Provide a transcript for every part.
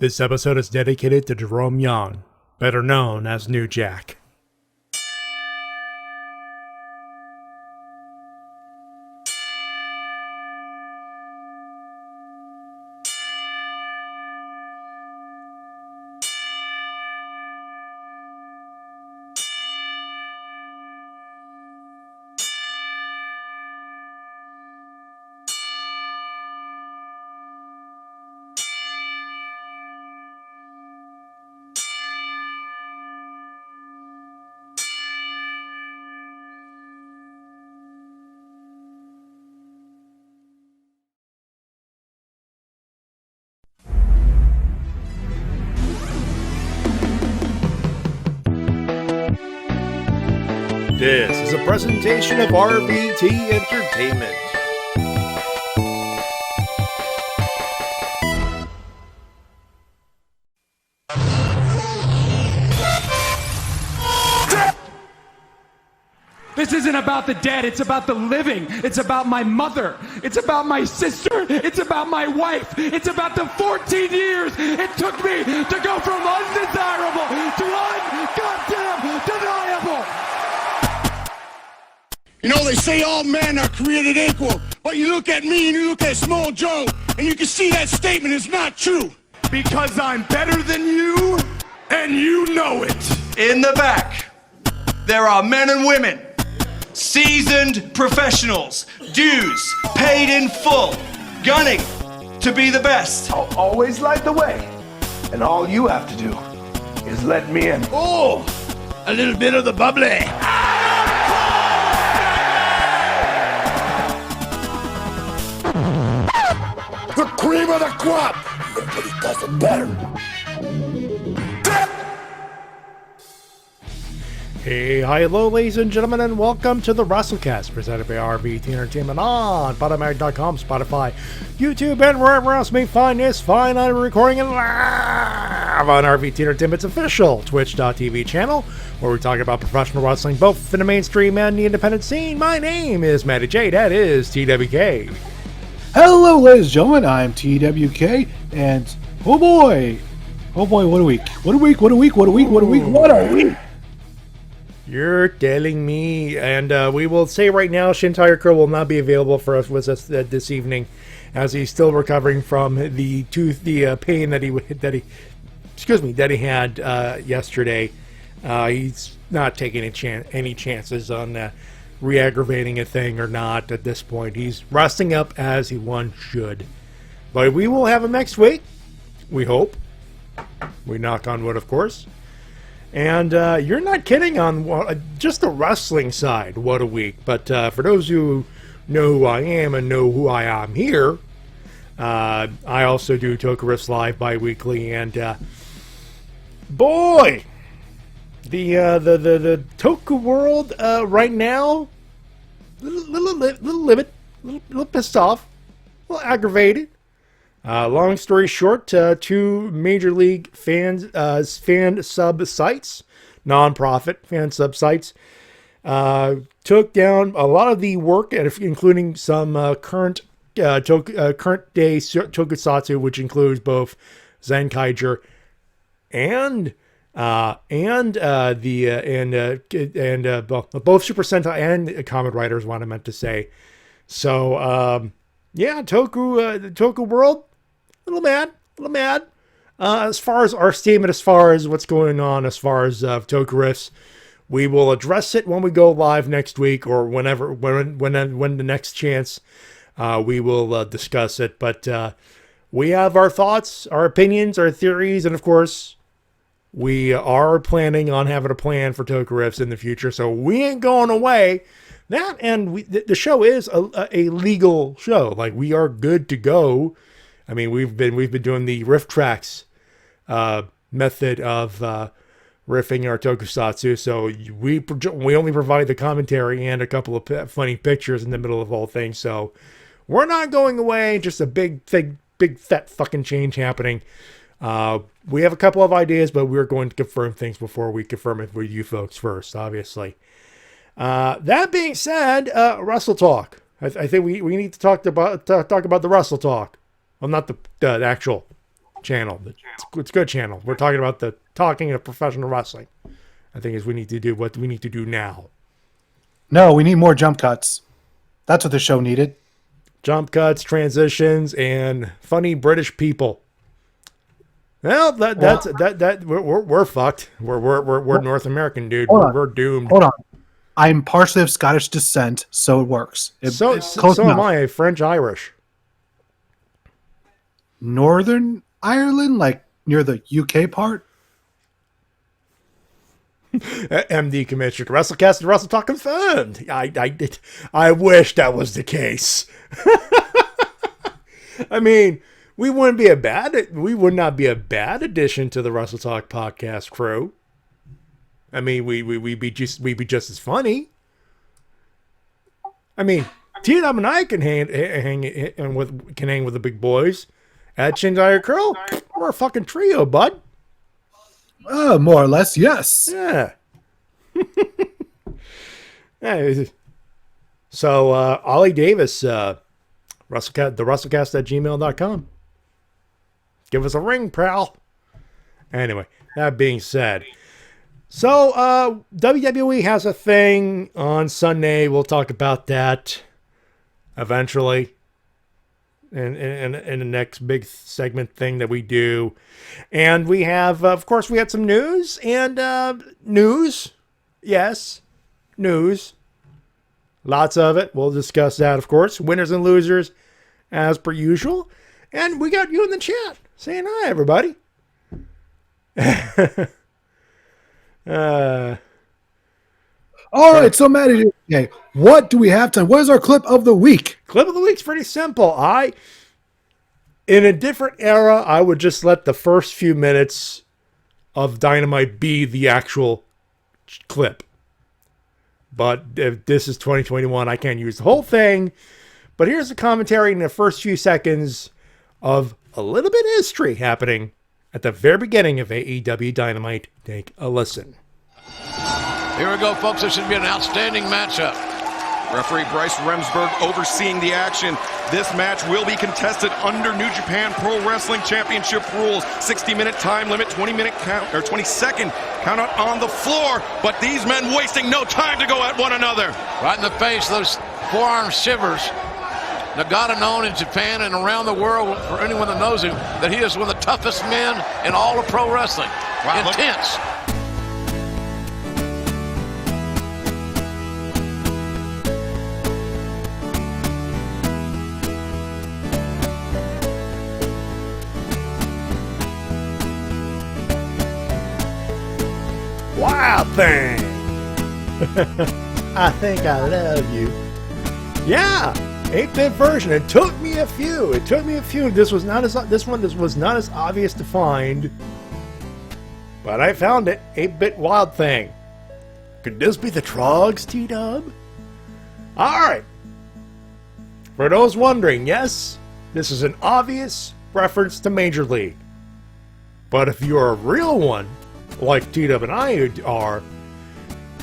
This episode is dedicated to Jerome Young, better known as New Jack. This is a presentation of RVT Entertainment. This isn't about the dead, it's about the living. It's about my mother. It's about my sister. It's about my wife. It's about the 14 years it took me to go from undesirable to un-goddamn deniable. You know, they say all men are created equal, but you look at me and you look at Small Joe, and you can see that statement is not true. Because I'm better than you, and you know it. In the back, there are men and women, seasoned professionals, dues paid in full, gunning to be the best. I'll always light the way, and all you have to do is let me in. Oh, a little bit of the bubbly. The cream of the crop. Nobody does it better. Hey, hi, hello, ladies and gentlemen, and welcome to the Wrestle-Cast, presented by RVT Entertainment on Podomatic.com, Spotify, YouTube, and wherever else you may find this fine. I'm recording it live on RVT Entertainment's official Twitch.tv channel, where we talk about professional wrestling, both in the mainstream and the independent scene. My name is Matty J, that is TWK. Hello, ladies and gentlemen, I'm TWK, and oh boy, what a week, what a week. You're telling me, and we will say right now, Shintigercurl will not be available for us with us this evening, as he's still recovering from the pain that he had yesterday. He's not taking any chances on re-aggravating a thing or not at this point. He's resting up as one should. But we will have him next week. We hope. We knock on wood, of course. And you're not kidding on just the wrestling side. What a week. But for those who know who I am and know who I am here, I also do Toku Live bi-weekly. And boy, the Toku world right now, little livid, little pissed off, a little aggravated. Long story short, two major league fan sub sites, non-profit fan sub sites, took down a lot of the work, including some current day tokusatsu, which includes both Zenkaiger and both Super Sentai and Kamen Rider is what I meant to say. So yeah, Toku world, a little mad. As far as our statement, as far as what's going on, as far as Toku riffs, we will address it when we go live next week or when the next chance we will discuss it. But we have our thoughts, our opinions, our theories, and of course, we are planning on having a plan for Toku riffs in the future. So we ain't going away. That and the show is a legal show. Like, we are good to go. I mean, we've been doing the riff tracks method of riffing our tokusatsu. So we only provide the commentary and a couple of funny pictures in the middle of the whole thing. So we're not going away. Just a big fat fucking change happening. We have a couple of ideas, but we're going to confirm things before we confirm it with you folks first, obviously. That being said, Wrestle Talk. I think we need to talk about the Wrestle Talk. Well, not the actual channel. It's a good channel. We're talking about the talking of professional wrestling. I think is we need to do what we need to do now. No, we need more jump cuts. That's what the show needed. Jump cuts, transitions, and funny British people. Well, we're fucked. We're North American, dude. We're doomed. Hold on. I'm partially of Scottish descent, so it works. So am I, French Irish. Northern Ireland, like near the UK part. MD Commissioner, Wrestle-Cast and Wrestle Talk confirmed. I wish that was the case. I mean, we would not be a bad addition to the Wrestle Talk podcast crew. I mean, we'd be just as funny. I mean, T-Dub and I can hang with the big boys at Shintigercurl. We're a fucking trio, bud. More or less, yes. Yeah. So, Ollie Davis, Wrestlecast, the Wrestle-Cast@gmail.com. Give us a ring, pal. Anyway, that being said. So, WWE has a thing on Sunday. We'll talk about that eventually in the next big segment thing that we do. And we have, of course, we had some news and news. Yes, news. Lots of it. We'll discuss that, of course. Winners and losers, as per usual. And we got you in the chat saying hi, everybody. All right, so Matty, okay, what do we have time? What is our clip of the week? Clip of the week's pretty simple. In a different era, I would just let the first few minutes of Dynamite be the actual clip. But if this is 2021, I can't use the whole thing. But here's the commentary in the first few seconds of a little bit of history happening at the very beginning of AEW Dynamite. Take a listen. Here we go, folks. This should be an outstanding matchup. Referee Bryce Remsburg overseeing the action. This match will be contested under New Japan Pro Wrestling Championship rules. 60-minute time limit, 20-minute count or 20-second count out on the floor. But these men wasting no time to go at one another. Right in the face, those forearm shivers. Nagata known in Japan and around the world, for anyone that knows him, that he is one of the toughest men in all of pro wrestling. Wow, intense. Wild Thing. I think I love you. Yeah, 8-bit version. It took me a few. This was not as obvious to find, but I found it. 8-bit Wild Thing. Could this be the Trogs, T-Dub? All right. For those wondering, yes, this is an obvious reference to Major League. But if you're a real one, like T-Dub and I are,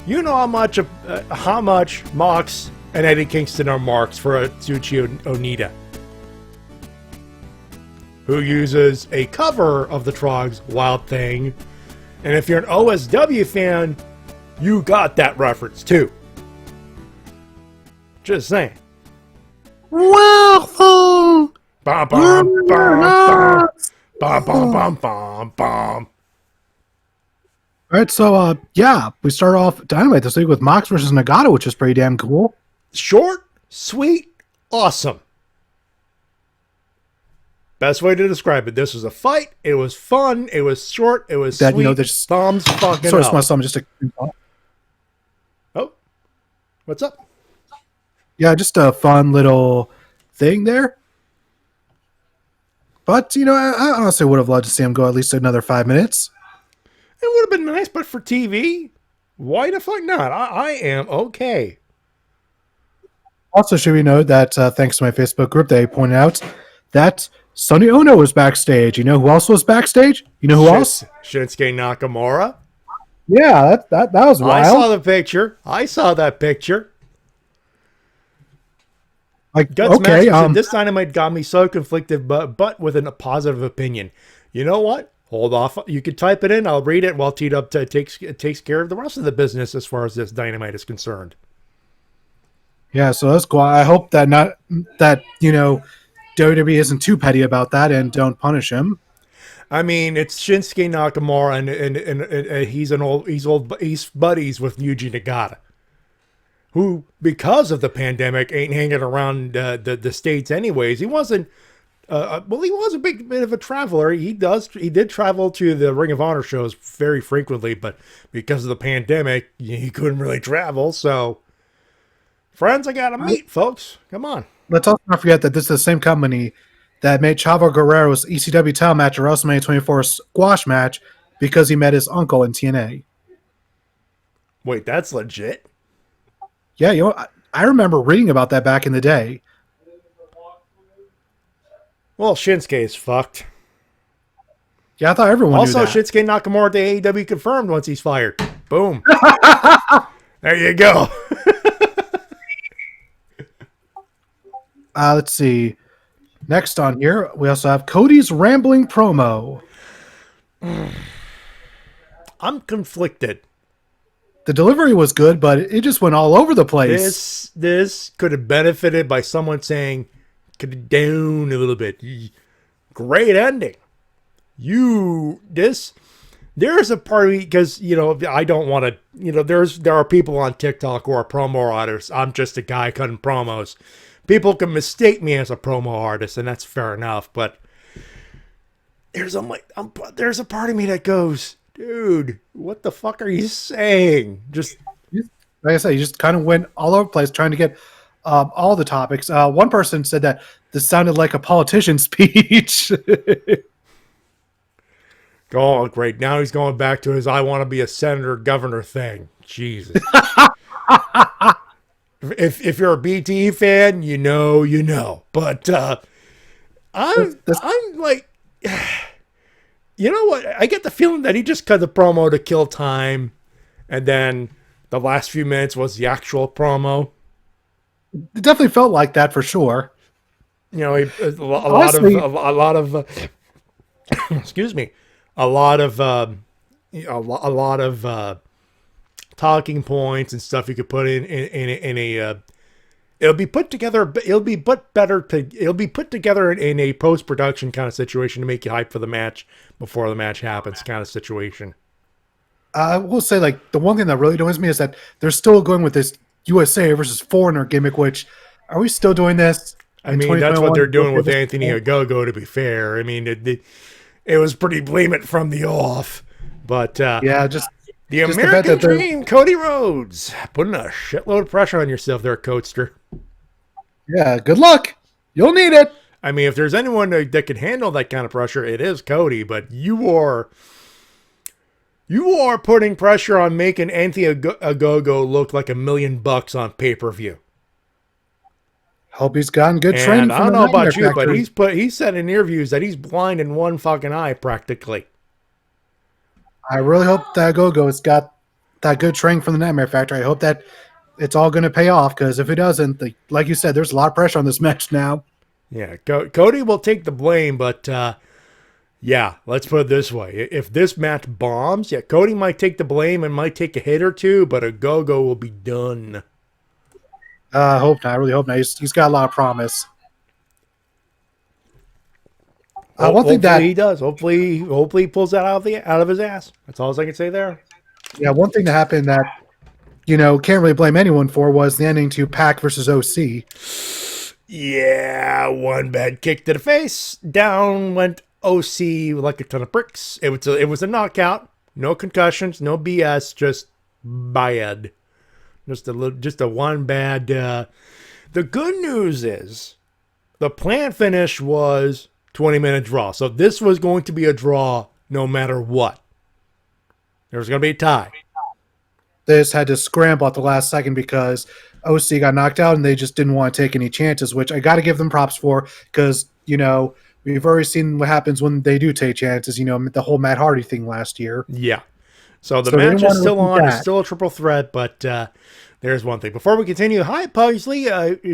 you know how much Mox and Eddie Kingston are marks for Atsushi Onita, who uses a cover of the Trogs' Wild Thing. And if you're an OSW fan, you got that reference too. Just saying. Wild Thing! Bum, bum, bum, bum. Bum, bum, bum, bum, bum. All right, so we start off Dynamite this week with Mox versus Nagata, which is pretty damn cool. Short, sweet, awesome. Best way to describe it. This was a fight. It was fun. It was short. It was sweet. There's thumbs fucking sort of up. something just to. Oh, what's up? Yeah, just a fun little thing there. But I honestly would have loved to see him go at least another 5 minutes. It would have been nice, but for TV, why the fuck not? I am okay. Also, should we note that thanks to my Facebook group, they pointed out that Sonny Ono was backstage. You know who else was backstage? You know who else? Shinsuke Nakamura. Yeah, that was wild. I saw the picture. I saw that picture. Like, Guts okay, Masterson, this Dynamite got me so conflicted, but with a positive opinion. you know what? Hold off. You can type it in. I'll read it while T-Dub takes care of the rest of the business as far as this Dynamite is concerned. Yeah, so that's cool. I hope that WWE isn't too petty about that and don't punish him. I mean, it's Shinsuke Nakamura, and he's buddies with Yuji Nagata, who, because of the pandemic, ain't hanging around the States anyways. He wasn't. He was a bit of a traveler. He did travel to the Ring of Honor shows very frequently, but because of the pandemic, he couldn't really travel. So, friends, I gotta meet, folks. Come on. Let's also not forget that this is the same company that made Chavo Guerrero's ECW title match at WrestleMania 24 squash match because he met his uncle in TNA. Wait, that's legit? Yeah, I remember reading about that back in the day. Well, Shinsuke is fucked. Yeah, I thought everyone also, knew that. Shinsuke Nakamura to AEW confirmed once he's fired. Boom. There you go. Let's see. Next on here, we also have Cody's rambling promo. I'm conflicted. The delivery was good, but it just went all over the place. This could have benefited by someone saying, "Could have down a little bit." Great ending. There's a party because I don't want to. There are people on TikTok who are promo artists. I'm just a guy cutting promos. People can mistake me as a promo artist, and that's fair enough. But there's a part of me that goes, dude, what the fuck are you saying? Just like I said, you just kind of went all over the place trying to get all the topics. One person said that this sounded like a politician's speech. Oh, great. Now he's going back to his I want to be a senator governor thing. Jesus. If you're a BTE fan, you know. But I'm like, you know what? I get the feeling that he just cut the promo to kill time, and then the last few minutes was the actual promo. It definitely felt like that for sure. A lot of excuse me, a lot of talking points and stuff you could put in a it'll be put together in a post-production kind of situation to make you hype for the match before the match happens kind of situation. I will say, like, the one thing that really annoys me is that they're still going with this USA versus foreigner gimmick, which, are we still doing this? I mean, that's what they're doing with Anthony Ogogo, to be fair. I mean, it was pretty blame it from the off. But yeah, just the American Dream, Cody Rhodes, putting a shitload of pressure on yourself there, Coaster. Yeah, good luck. You'll need it. I mean, if there's anyone that can handle that kind of pressure, it is Cody. But you are putting pressure on making Anthony Ogogo look like $1 million on pay-per-view. Hope he's gotten good training. I don't know about you, but he's said in interviews that he's blind in one fucking eye practically. I really hope that Gogo has got that good training from the Nightmare Factory. I hope that it's all going to pay off, because if it doesn't, like you said, there's a lot of pressure on this match now. Yeah, Cody will take the blame, but yeah, let's put it this way. If this match bombs, yeah, Cody might take the blame and might take a hit or two, but Ogogo will be done. I hope not. I really hope not. He's got a lot of promise. One thing that he does. Hopefully he pulls that out of his ass. That's all I can say there. Yeah, one thing that happened that can't really blame anyone for was the ending to Pac versus OC. Yeah, one bad kick to the face. Down went OC like a ton of bricks. It was a knockout. No concussions. No BS. Just bad. Just a one bad. The good news is the planned finish was 20-minute draw. So this was going to be a draw no matter what. There was going to be a tie. They just had to scramble at the last second because OC got knocked out and they just didn't want to take any chances, which I got to give them props for, because, we've already seen what happens when they do take chances, the whole Matt Hardy thing last year. Yeah. So the match is still on. It's still a triple threat, but there's one thing. Before we continue, hi, Pugsley.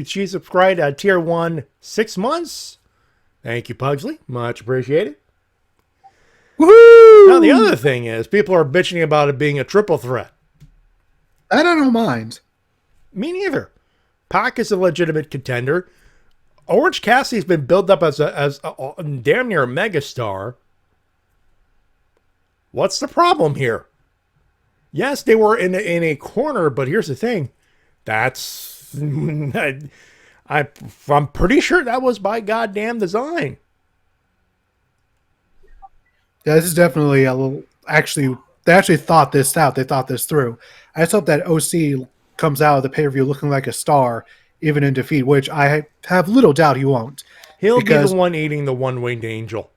She subscribed at Tier 1 6 months. Thank you, Pugsley. Much appreciated. Woohoo! Now, the other thing is, people are bitching about it being a triple threat. I don't mind. Me neither. Pac is a legitimate contender. Orange Cassidy's been built up as a damn near a megastar. What's the problem here? Yes, they were in a corner, but here's the thing. That's... I'm pretty sure that was by goddamn design. Yeah, this is definitely a little... Actually, they actually thought this out. They thought this through. I just hope that OC comes out of the pay-per-view looking like a star, even in defeat, which I have little doubt he won't. He'll be the one eating the one-winged angel.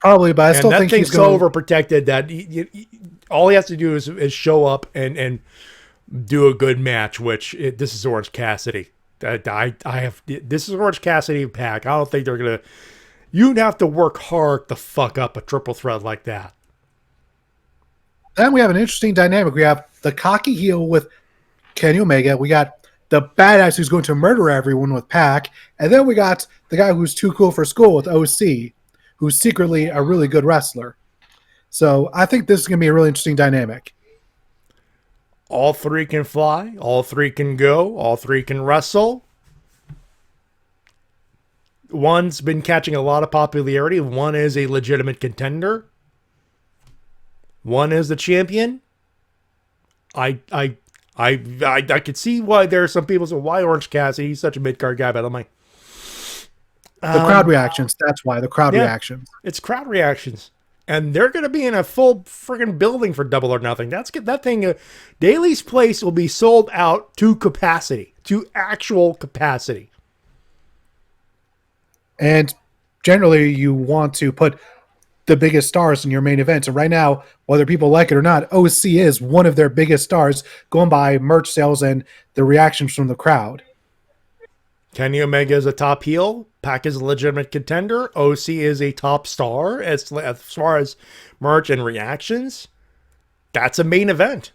Probably, but I still think he's so overprotected that all he has to do is show up and do a good match, which this is Orange Cassidy. This is Orange Cassidy Pac. I don't think they're going to... You'd have to work hard to fuck up a triple threat like that. Then we have an interesting dynamic. We have the cocky heel with Kenny Omega. We got the badass who's going to murder everyone with Pac. And then we got the guy who's too cool for school with OC, who's secretly a really good wrestler. So I think this is going to be a really interesting dynamic. All three can fly. All three can go. All three can wrestle. One's been catching a lot of popularity. One is a legitimate contender. One is the champion. I could see why there are some people say, why Orange Cassidy? He's such a mid-card guy, but I'm like... The crowd reactions. That's why. The crowd reactions. It's crowd reactions. And they're going to be in a full friggin' building for Double or Nothing. That thing, Daly's Place will be sold out to capacity. To actual capacity. And generally, you want to put the biggest stars in your main events. And right now, whether people like it or not, OC is one of their biggest stars, going by merch sales and the reactions from the crowd. Kenny Omega is a top heel. Pac is a legitimate contender. OC is a top star as far as merch and reactions. That's a main event.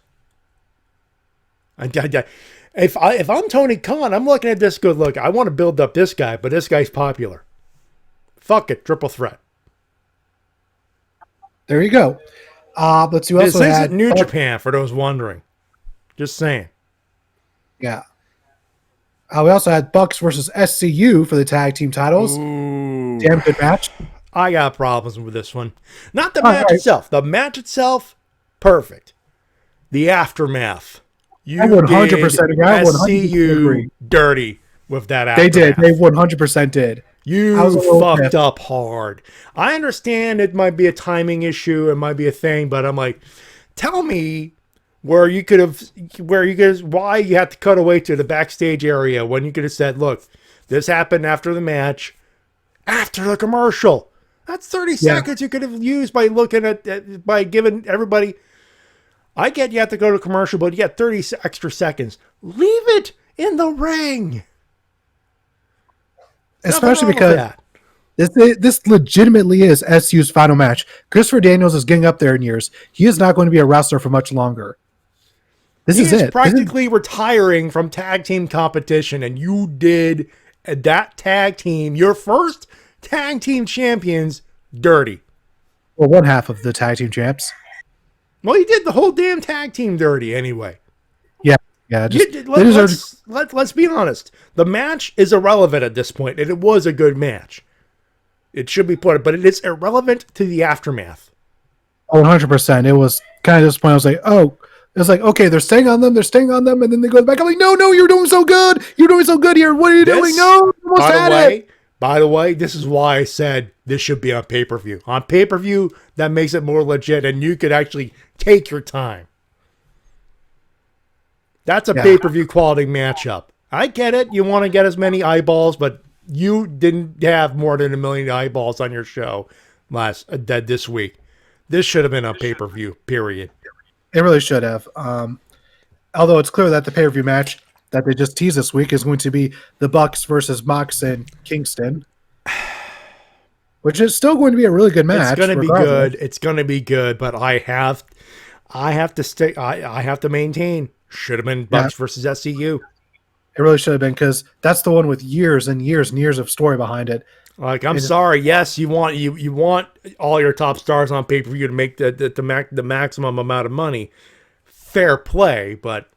If I'm Tony Khan, I'm looking at this good look. I want to build up this guy, but this guy's popular. Fuck it, triple threat. There you go. Let's see. This isn't New Japan, for those wondering. Just saying. Yeah. We also had Bucks versus SCU for the tag team titles. Ooh. Damn good match. I got problems with this one. Not the match itself. The match itself, perfect. The aftermath. You 100% agree. SCU dirty with that aftermath. They did. They 100% did. You fucked up hard. I understand it might be a timing issue. It might be a thing, but I'm like, tell me why you had to cut away to the backstage area when you could have said, look, this happened after the match, after the commercial. That's 30 seconds you could have used by looking at, by giving everybody. I get you have to go to commercial, but you got 30 extra seconds. Leave it in the ring. Especially because this legitimately is SU's final match. Christopher Daniels is getting up there in years. He is not going to be a wrestler for much longer. He is practically retiring from tag team competition, and you did that tag team, your first tag team champions, dirty. Well, one half of the tag team champs. Well, you did the whole damn tag team dirty anyway. Yeah, let's be honest. The match is irrelevant at this point, and it was a good match. It should be put, but it is irrelevant to the aftermath. 100%. It was kind of disappointing. I was like, oh, it was like, okay, they're staying on them, and then they go back. I'm like, no, you're doing so good. You're doing so good here. What are you doing? No, by the way, this is why I said this should be on pay-per-view. On pay-per-view, that makes it more legit, and you could actually take your time. That's a pay-per-view quality matchup. I get it. You want to get as many eyeballs, but you didn't have more than 1 million eyeballs on your show this week. This should have been a pay-per-view, period. It really should have. Although it's clear that the pay-per-view match that they just teased this week is going to be the Bucks versus Mox and Kingston, which is still going to be a really good match. It's going to be good. It's going to be good, but I have to maintain. Should have been Bucks versus SCU. It really should have been, because that's the one with years and years and years of story behind it. Like, I'm sorry. Yes, you want you want all your top stars on pay-per-view to make the maximum amount of money. Fair play, but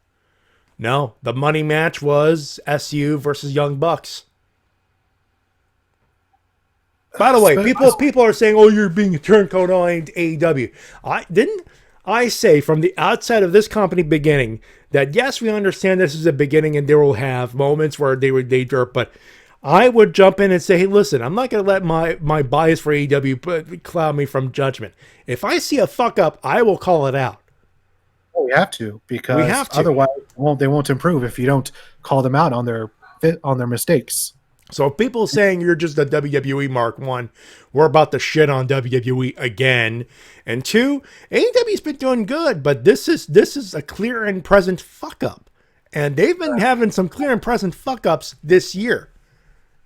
no. The money match was SU versus Young Bucks. By the way, people are saying, "Oh, you're being a turncoat on AEW." I say from the outset of this company beginning that yes, we understand this is a beginning and they will have moments where they jerk, but I would jump in and say, hey, listen, I'm not going to let my bias for AEW cloud me from judgment. If I see a fuck up, I will call it out. Well, we have to, because otherwise they won't improve if you don't call them out on their mistakes. So if people saying you're just a WWE Mark 1, we're about to shit on WWE again. And 2, AEW's been doing good, but this is a clear and present fuck up. And they've been having some clear and present fuck ups this year.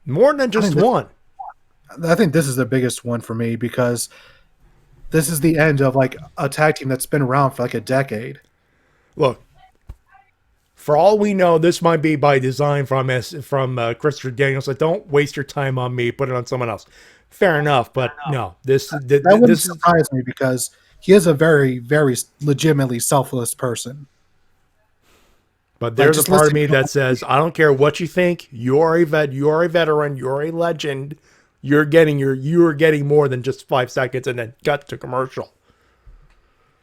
More than just one. I think this is the biggest one for me, because this is the end of like a tag team that's been around for like a decade. Look, for all we know, this might be by design from Christopher Daniels. So don't waste your time on me. Put it on someone else. Fair enough, but no, that wouldn't surprise me, because he is a very, very legitimately selfless person. But there's a part of me that says, I don't care what you think. You're a veteran. You're a legend. You're getting more than just 5 seconds and then cut to commercial.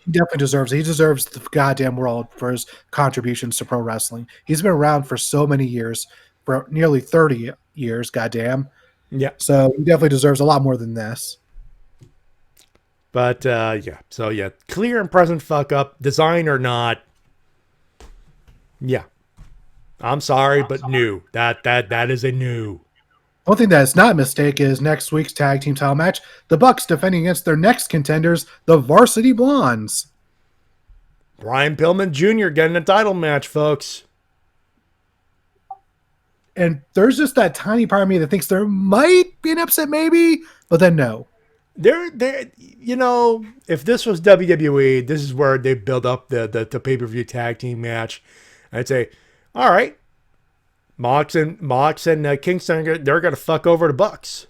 He definitely deserves it. He deserves the goddamn world for his contributions to pro wrestling. He's been around for so many years, for nearly 30 years, goddamn. Yeah. So he definitely deserves a lot more than this. But, yeah. So, yeah. Clear and present fuck up. Design or not. Yeah. I'm sorry, but new. That is a new. One thing that is not a mistake is next week's tag team title match. The Bucks defending against their next contenders, the Varsity Blondes. Brian Pillman Jr. getting a title match, folks. And there's just that tiny part of me that thinks there might be an upset, maybe, but then no. There, if this was WWE, this is where they build up the pay-per-view tag team match. I'd say, all right, Mox and Kingston, they're going to fuck over the Bucks.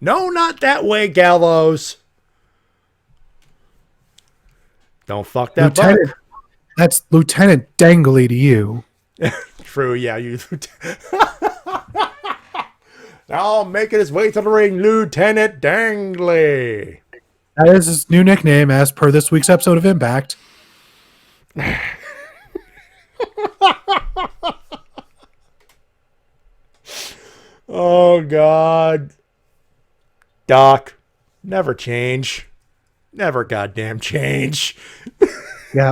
No, not that way, Gallows. Don't fuck that buck. That's Lieutenant Dangly to you. True, yeah. Now making his way to the ring, Lieutenant Dangly. That is his new nickname as per this week's episode of Impact. Oh, God. Doc, never change. Never goddamn change. Yeah.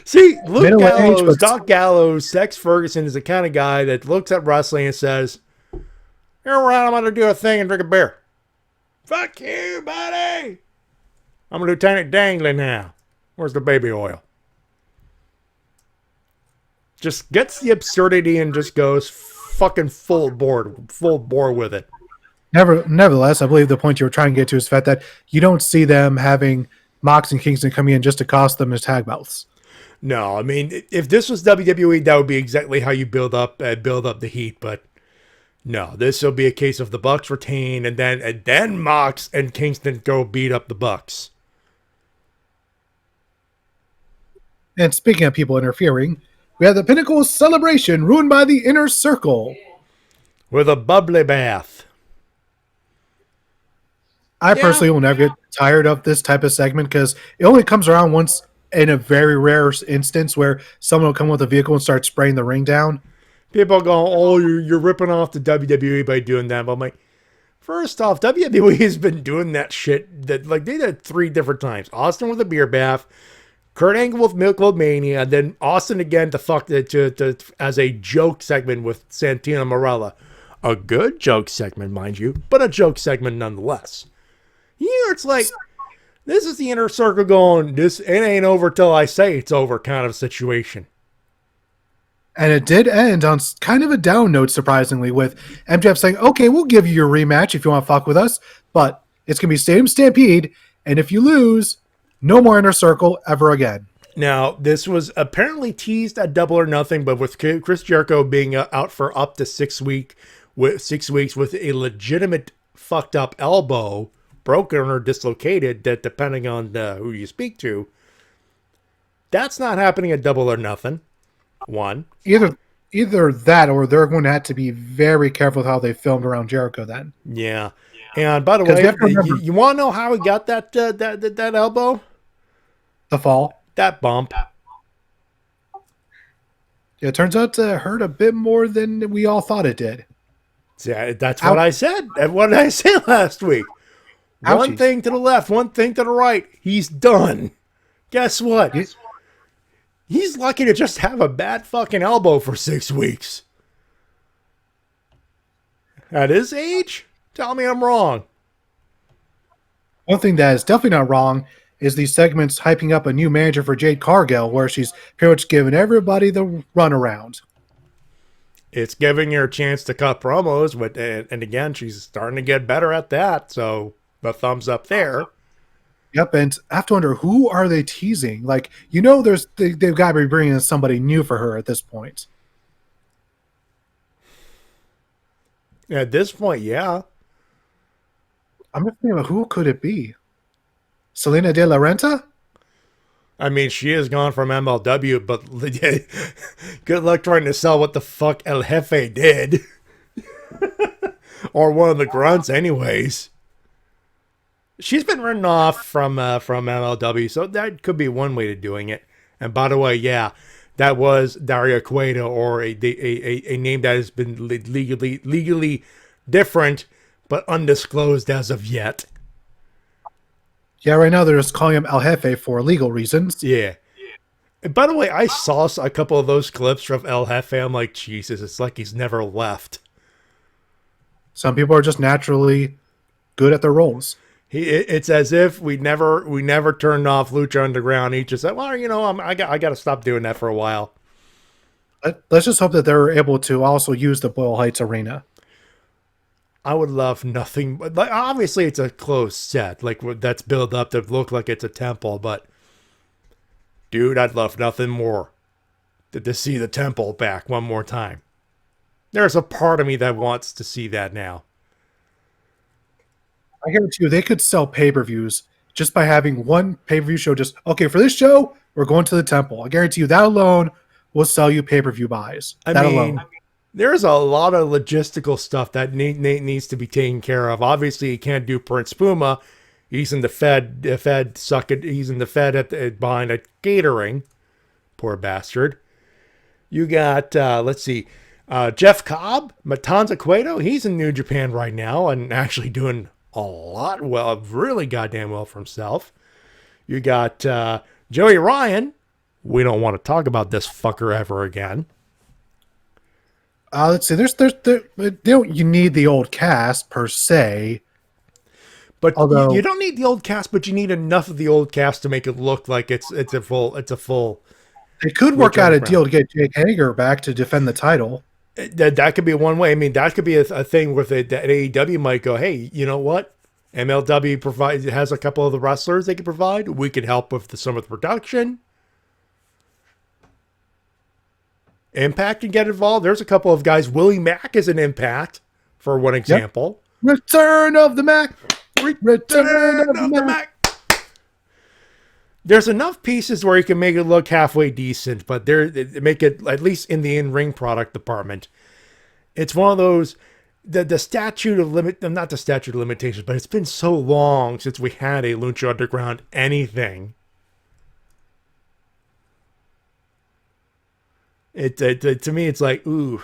See, Luke Gallows, Doc Gallows, Sex Ferguson is the kind of guy that looks at wrestling and says, you're right, I'm going to do a thing and drink a beer. Fuck you, buddy. I'm Lieutenant Dangly now. Where's the baby oil? Just gets the absurdity and just goes fucking full bore with it. Nevertheless, I believe the point you were trying to get to is the fact that you don't see them having Mox and Kingston coming in just to cost them his tag belts. No, I mean, if this was WWE, that would be exactly how you build up the heat. But no, this will be a case of the Bucks retain, and then Mox and Kingston go beat up the Bucks. And speaking of people interfering, we have the Pinnacle celebration ruined by the Inner Circle with a bubbly bath. I personally will never get tired of this type of segment, because it only comes around once in a very rare instance where someone will come with a vehicle and start spraying the ring down. People go, oh, you're ripping off the WWE by doing that. But I'm like, first off, WWE has been doing that shit. That like they did 3 different times. Austin with a beer bath, Kurt Angle with Milk Mania, and then Austin again as a joke segment with Santino Marella. A good joke segment, mind you, but a joke segment nonetheless. Here it's like, this is the Inner Circle going, it ain't over till I say it's over kind of situation. And it did end on kind of a down note, surprisingly, with MJF saying, okay, we'll give you your rematch if you want to fuck with us, but it's going to be Stadium Stampede, and if you lose, no more Inner Circle ever again. Now, this was apparently teased at Double or Nothing, but with Chris Jericho being out for up to 6 weeks with a legitimate fucked up elbow, broken or dislocated, that depending on who you speak to, that's not happening at Double or Nothing. One. Either that, or they're going to have to be very careful with how they filmed around Jericho then. Yeah. And by the way, you want to know how he got that elbow? The fall. That bump. Yeah, it turns out to hurt a bit more than we all thought it did. Yeah, that's what I said. What did I say last week? Ouchies. One thing to the left, one thing to the right. He's done. Guess what? He's lucky to just have a bad fucking elbow for 6 weeks. At his age? Tell me I'm wrong. One thing that is definitely not wrong is these segments hyping up a new manager for Jade Cargill, where she's pretty much giving everybody the runaround. It's giving her a chance to cut promos, and again, she's starting to get better at that, so the thumbs up there. Yep, and I have to wonder, who are they teasing? Like, you know, they've got to be bringing in somebody new for her at this point. At this point, yeah. I'm just thinking, who could it be? Zelena de la Renta? I mean, she has gone from MLW, but good luck trying to sell what the fuck El Jefe did. Or one of the grunts, anyways. She's been written off from MLW, so that could be one way to doing it. And by the way, yeah, that was Daria Cueto, or a name that has been legally different, but undisclosed as of yet. Yeah, right now they're just calling him El Jefe for legal reasons. Yeah. And by the way, I saw a couple of those clips from El Jefe. I'm like, Jesus, it's like he's never left. Some people are just naturally good at their roles. It's as if we never turned off Lucha Underground. He just said, well, you know, I got to stop doing that for a while. Let's just hope that they're able to also use the Boyle Heights Arena. I would love nothing but, like, obviously it's a closed set, like that's built up to look like it's a temple, but dude, I'd love nothing more than to see the temple back one more time. There's a part of me that wants to see that now. I guarantee you they could sell pay-per-views just by having one pay-per-view show. Just, okay, for this show, we're going to the temple. I guarantee you that alone will sell you pay-per-view buys. Alone. There's a lot of logistical stuff that needs to be taken care of. Obviously, you can't do Prince Puma. He's in the Fed. He's in the Fed behind a catering. Poor bastard. You got, let's see, Jeff Cobb, Matanza Cueto. He's in New Japan right now and actually doing a lot well, really goddamn well for himself. You got Joey Ryan. We don't want to talk about this fucker ever again. Let's see. You need the old cast per se, but you don't need the old cast. But you need enough of the old cast to make it look like it's a full. They could work out a deal to get Jake Hager back to defend the title. That could be one way. I mean, that could be a thing with it that AEW might go, hey, you know what? MLW has a couple of the wrestlers they can provide. We could help with some of the production. Impact can get involved. There's a couple of guys. Willie Mack is an Impact, for one example. Yep. Return of the Mac. Return of the Mac. There's enough pieces where you can make it look halfway decent, but make it, at least in the in-ring product department, it's one of those, the statute of not the statute of limitations, but it's been so long since we had a Lucha Underground anything. To me, it's like, ooh,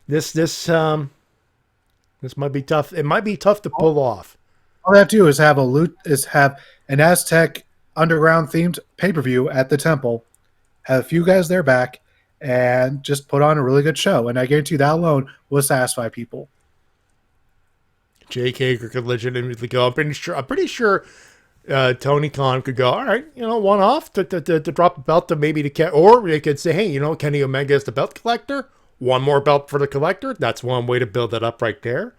this might be tough. It might be tough to pull off. All they have to do is have an Aztec Underground themed pay-per-view at the temple, have a few guys there back, and just put on a really good show. And I guarantee you that alone will satisfy people. Jake Hager could legitimately go. I'm pretty sure Tony Khan could go, all right, one off to drop a belt to maybe or they could say, hey, Kenny Omega is the belt collector. One more belt for the collector. That's one way to build it up right there.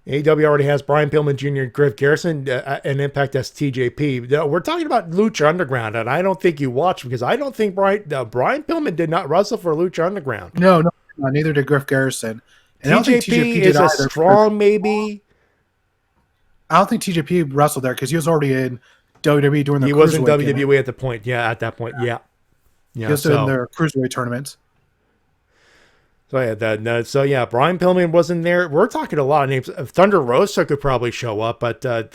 AEW already has Brian Pillman Jr. and Griff Garrison, and Impact as TJP. No, we're talking about Lucha Underground, and I don't think you watched because I don't think Brian Pillman did not wrestle for Lucha Underground. No, neither did Griff Garrison. And I don't think TJP did is a either. strong maybe. I don't think TJP wrestled there because he was already in WWE during the He was in Cruiserweight WWE gimmick. at the point. Yeah, at that point. Yeah. He was in their Cruiserweight tournament. So yeah, Brian Pillman wasn't there. We're talking a lot of names. Thunder Rosa could probably show up, but I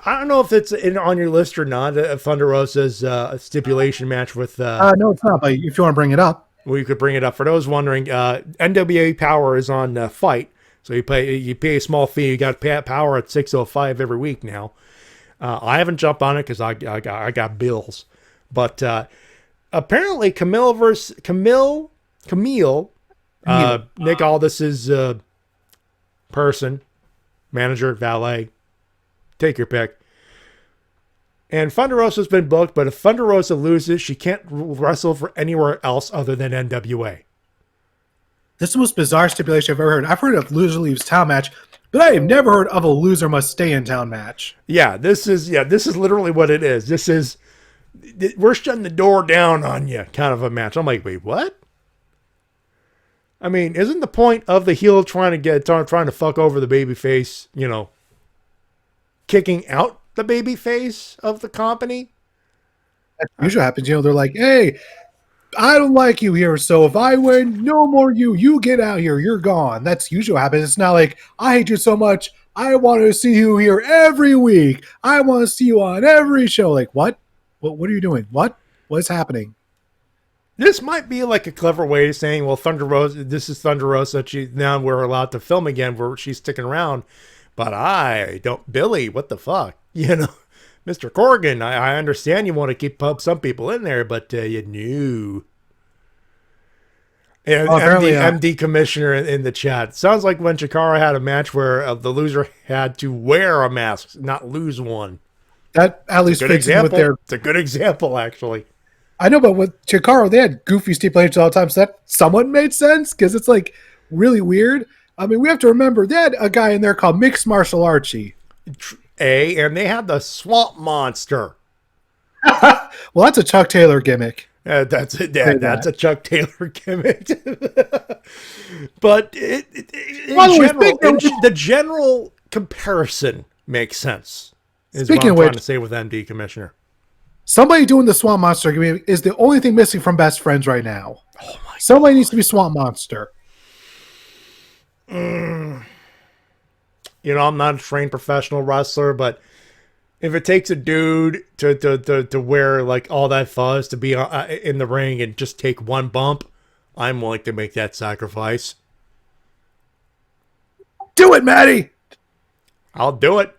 don't know if it's on your list or not. Thunder Rosa's stipulation match with. No, it's not. But if you want to bring it up, we could bring it up for those wondering. NWA Power is on Fight, so you pay a small fee. You got Power at 6:05 every week now. I haven't jumped on it because I got bills, but apparently Camille. Nick Aldis's person, manager, valet, take your pick. And Thunder Rosa's been booked, but if Thunder Rosa loses, she can't wrestle for anywhere else other than NWA. this is the most bizarre stipulation I've ever heard. I've heard of loser leaves town match, but I have never heard of a loser must stay in town match. Yeah, this is literally what it is. This is, we're shutting the door down on you kind of a match. I'm like, wait, what? I mean, isn't the point of the heel trying to fuck over the babyface, kicking out the babyface of the company? That usually happens. They're like, hey, I don't like you here, so if I win, no more you. You get out here. You're gone. That's usually what happens. It's not like, I hate you so much. I want to see you here every week. I want to see you on every show. Like, what? What are you doing? What is happening? This might be like a clever way of saying, well, this is Thunder Rosa. Now we're allowed to film again where she's sticking around. But I don't, Billy, what the fuck? Mr. Corgan, I understand you want to keep some people in there, but you knew. And MD Commissioner in the chat. Sounds like when Chikara had a match where the loser had to wear a mask, not lose one. That at least fits in with their... It's a good example, actually. I know, but with Chikara, they had goofy stipulations all the time, so that somewhat made sense, because it's like really weird. I mean, we have to remember, they had a guy in there called Mixed Martial Archie. And they had the Swamp Monster. Well, that's a Chuck Taylor gimmick. That's a Chuck Taylor gimmick. But the general comparison makes sense. Is what I'm trying to say with MD Commissioner. Somebody doing the Swamp Monster gimmick is the only thing missing from Best Friends right now. Oh my! Somebody needs to be Swamp Monster. I'm not a trained professional wrestler, but if it takes a dude to wear like all that fuzz to be in the ring and just take one bump, I'm willing to make that sacrifice. Do it, Matty. I'll do it.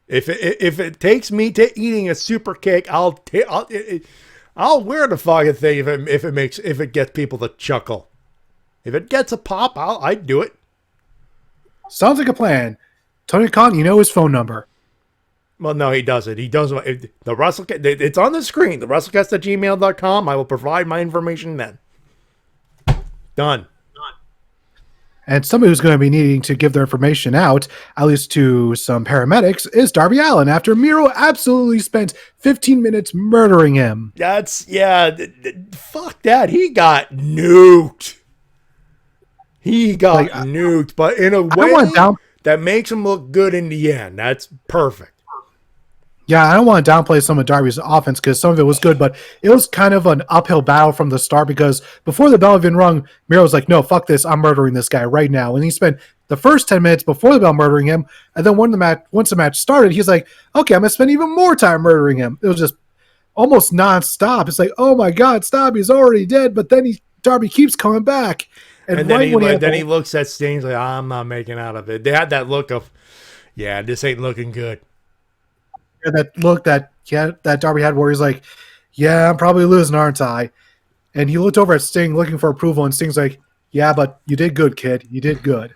If it takes me to eating a super kick, I'll wear the fucking thing if it gets people to chuckle. If it gets a pop, I'd do it. Sounds like a plan. Tony Khan, his phone number. Well, no, he doesn't. He doesn't. The Wrestle-Cast, it's on the screen. The Wrestle-Cast@gmail.com. I will provide my information then. Done. And somebody who's going to be needing to give their information out, at least to some paramedics, is Darby Allin, after Miro absolutely spent 15 minutes murdering him. Fuck that. He got nuked. Nuked, but in a way that makes him look good in the end. That's perfect. Yeah, I don't want to downplay some of Darby's offense because some of it was good, but it was kind of an uphill battle from the start because before the bell even rung, Miro was like, no, fuck this. I'm murdering this guy right now. And he spent the first 10 minutes before the bell murdering him. And then once the match started, he's like, okay, I'm going to spend even more time murdering him. It was just almost nonstop. It's like, oh my God, stop. He's already dead. But then Darby keeps coming back. And then he looks at Sting like, I'm not making out of it. They had that look of, yeah, this ain't looking good. That look that Darby had where he's like, yeah, I'm probably losing, aren't I? And he looked over at Sting looking for approval, and Sting's like, yeah, but you did good, kid. You did good.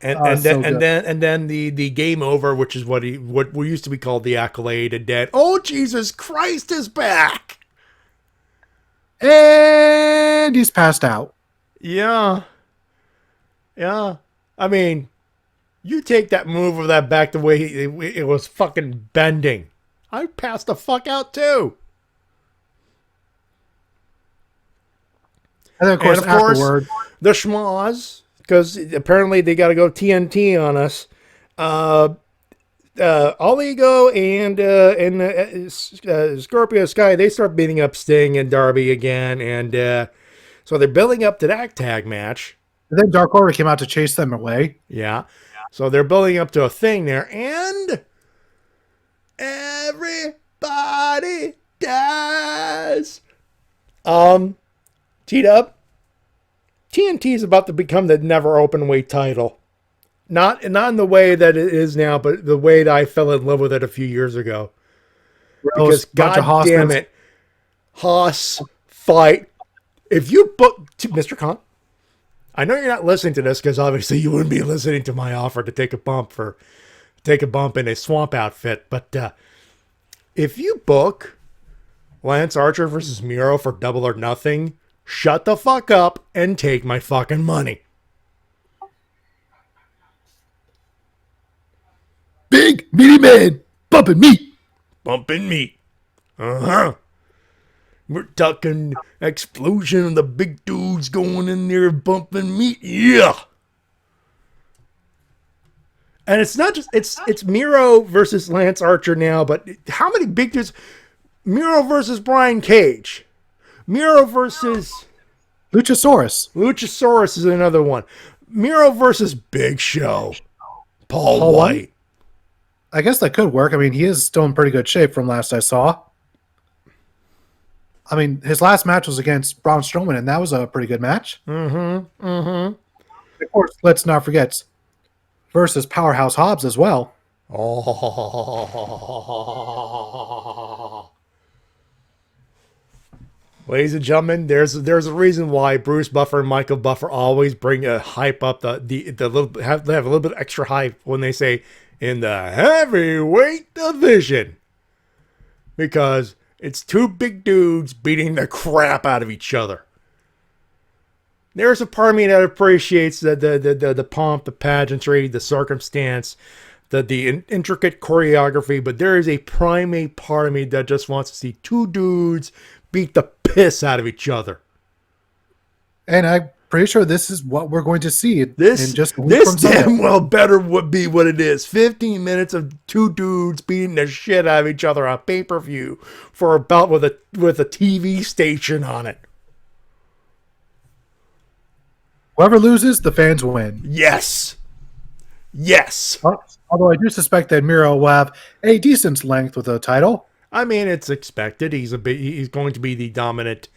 And then the game over, which is what we used to be called the Accolade, and then, oh, Jesus Christ is back. And he's passed out. Yeah. Yeah. I mean, you take that move of that back the way it was fucking bending. I passed the fuck out too. And then, of course, afterward, the schmoz, because apparently they got to go TNT on us. All Ego and Scorpio Sky, they start beating up Sting and Darby again, and so they're building up to that tag match. And then Dark Order came out to chase them away. Yeah, so they're building up to a thing there, and everybody dies. T-Dub, TNT is about to become the never open weight title. Not in the way that it is now, but the way that I fell in love with it a few years ago. Because God damn it, Haas fight. If you book Mr. Khan, I know you're not listening to this because obviously you wouldn't be listening to my offer to take a bump in a swamp outfit. But if you book Lance Archer versus Miro for Double or Nothing, shut the fuck up and take my fucking money. Big meaty man bumping meat. Bumping meat. Uh-huh. We're talking explosion of the big dudes going in there bumping meat. Yeah. And it's not just it's Miro versus Lance Archer now, but how many big dudes? Miro versus Brian Cage. Miro versus Luchasaurus. Luchasaurus is another one. Miro versus Big Show. Paul White. I guess that could work. I mean, he is still in pretty good shape from last I saw. I mean, his last match was against Braun Strowman, and that was a pretty good match. Mm-hmm. Mm-hmm. Of course, let's not forget versus Powerhouse Hobbs as well. Oh. Ladies and gentlemen, there's a reason why Bruce Buffer and Michael Buffer always bring a hype up the little have a little bit extra hype when they say in the heavyweight division, because it's two big dudes beating the crap out of each other. There's a part of me that appreciates the pomp, the pageantry, the circumstance, the intricate choreography, but there is a primate part of me that just wants to see two dudes beat the piss out of each other. And I'm pretty sure this is what we're going to see. This damn well better would be what it is. 15 minutes of two dudes beating the shit out of each other on pay-per-view for a belt with a TV station on it. Whoever loses, the fans win. Yes. Yes. Although I do suspect that Miro will have a decent length with the title. I mean, it's expected. He's going to be the dominant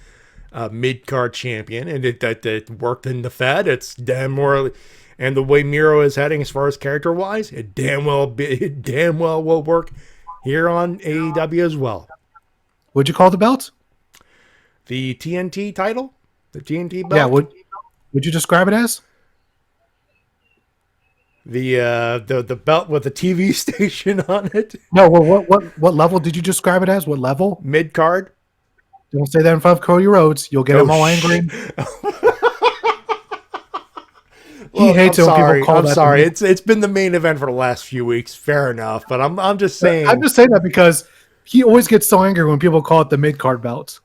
mid-card champion, and it worked in the Fed. It's damn well, and the way Miro is heading as far as character-wise, it damn well will work here on AEW as well. What'd you call the belt? The TNT title? The TNT belt? Yeah, would you describe it as? The belt with the TV station on it? No, well, what level did you describe it as? What level? Mid-card. Don't say that in front of Cody Rhodes. You'll get him all angry. He hates it when people call that. I'm sorry. It's been the main event for the last few weeks. Fair enough, but I'm just saying. I'm just saying that because he always gets so angry when people call it the mid-card belt.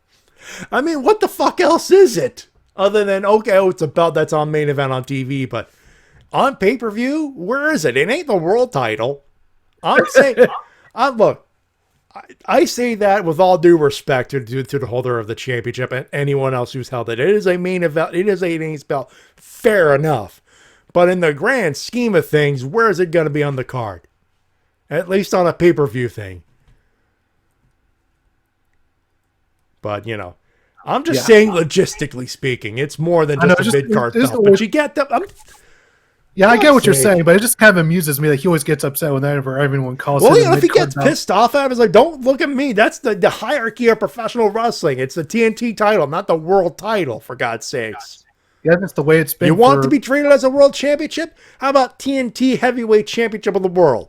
I mean, what the fuck else is it? Other than, okay, it's a belt that's on main event on TV, but on pay-per-view, where is it? It ain't the world title. I'm saying, look, I say that with all due respect to the holder of the championship and anyone else who's held it. It is a main event. It is a main belt. Fair enough. But in the grand scheme of things, where is it going to be on the card? At least on a pay-per-view thing. But, you know, I'm just saying logistically speaking, it's more than just a mid-card belt. But you get that. Yeah, I get what you're saying, but it just kind of amuses me that he always gets upset whenever everyone calls him. Well, you know, if he gets pissed off at him, it's like, don't look at me. That's the hierarchy of professional wrestling. It's the TNT title, not the world title, for God's sakes. Yeah, that's the way it's been. You want it to be treated as a world championship? How about TNT Heavyweight Championship of the World?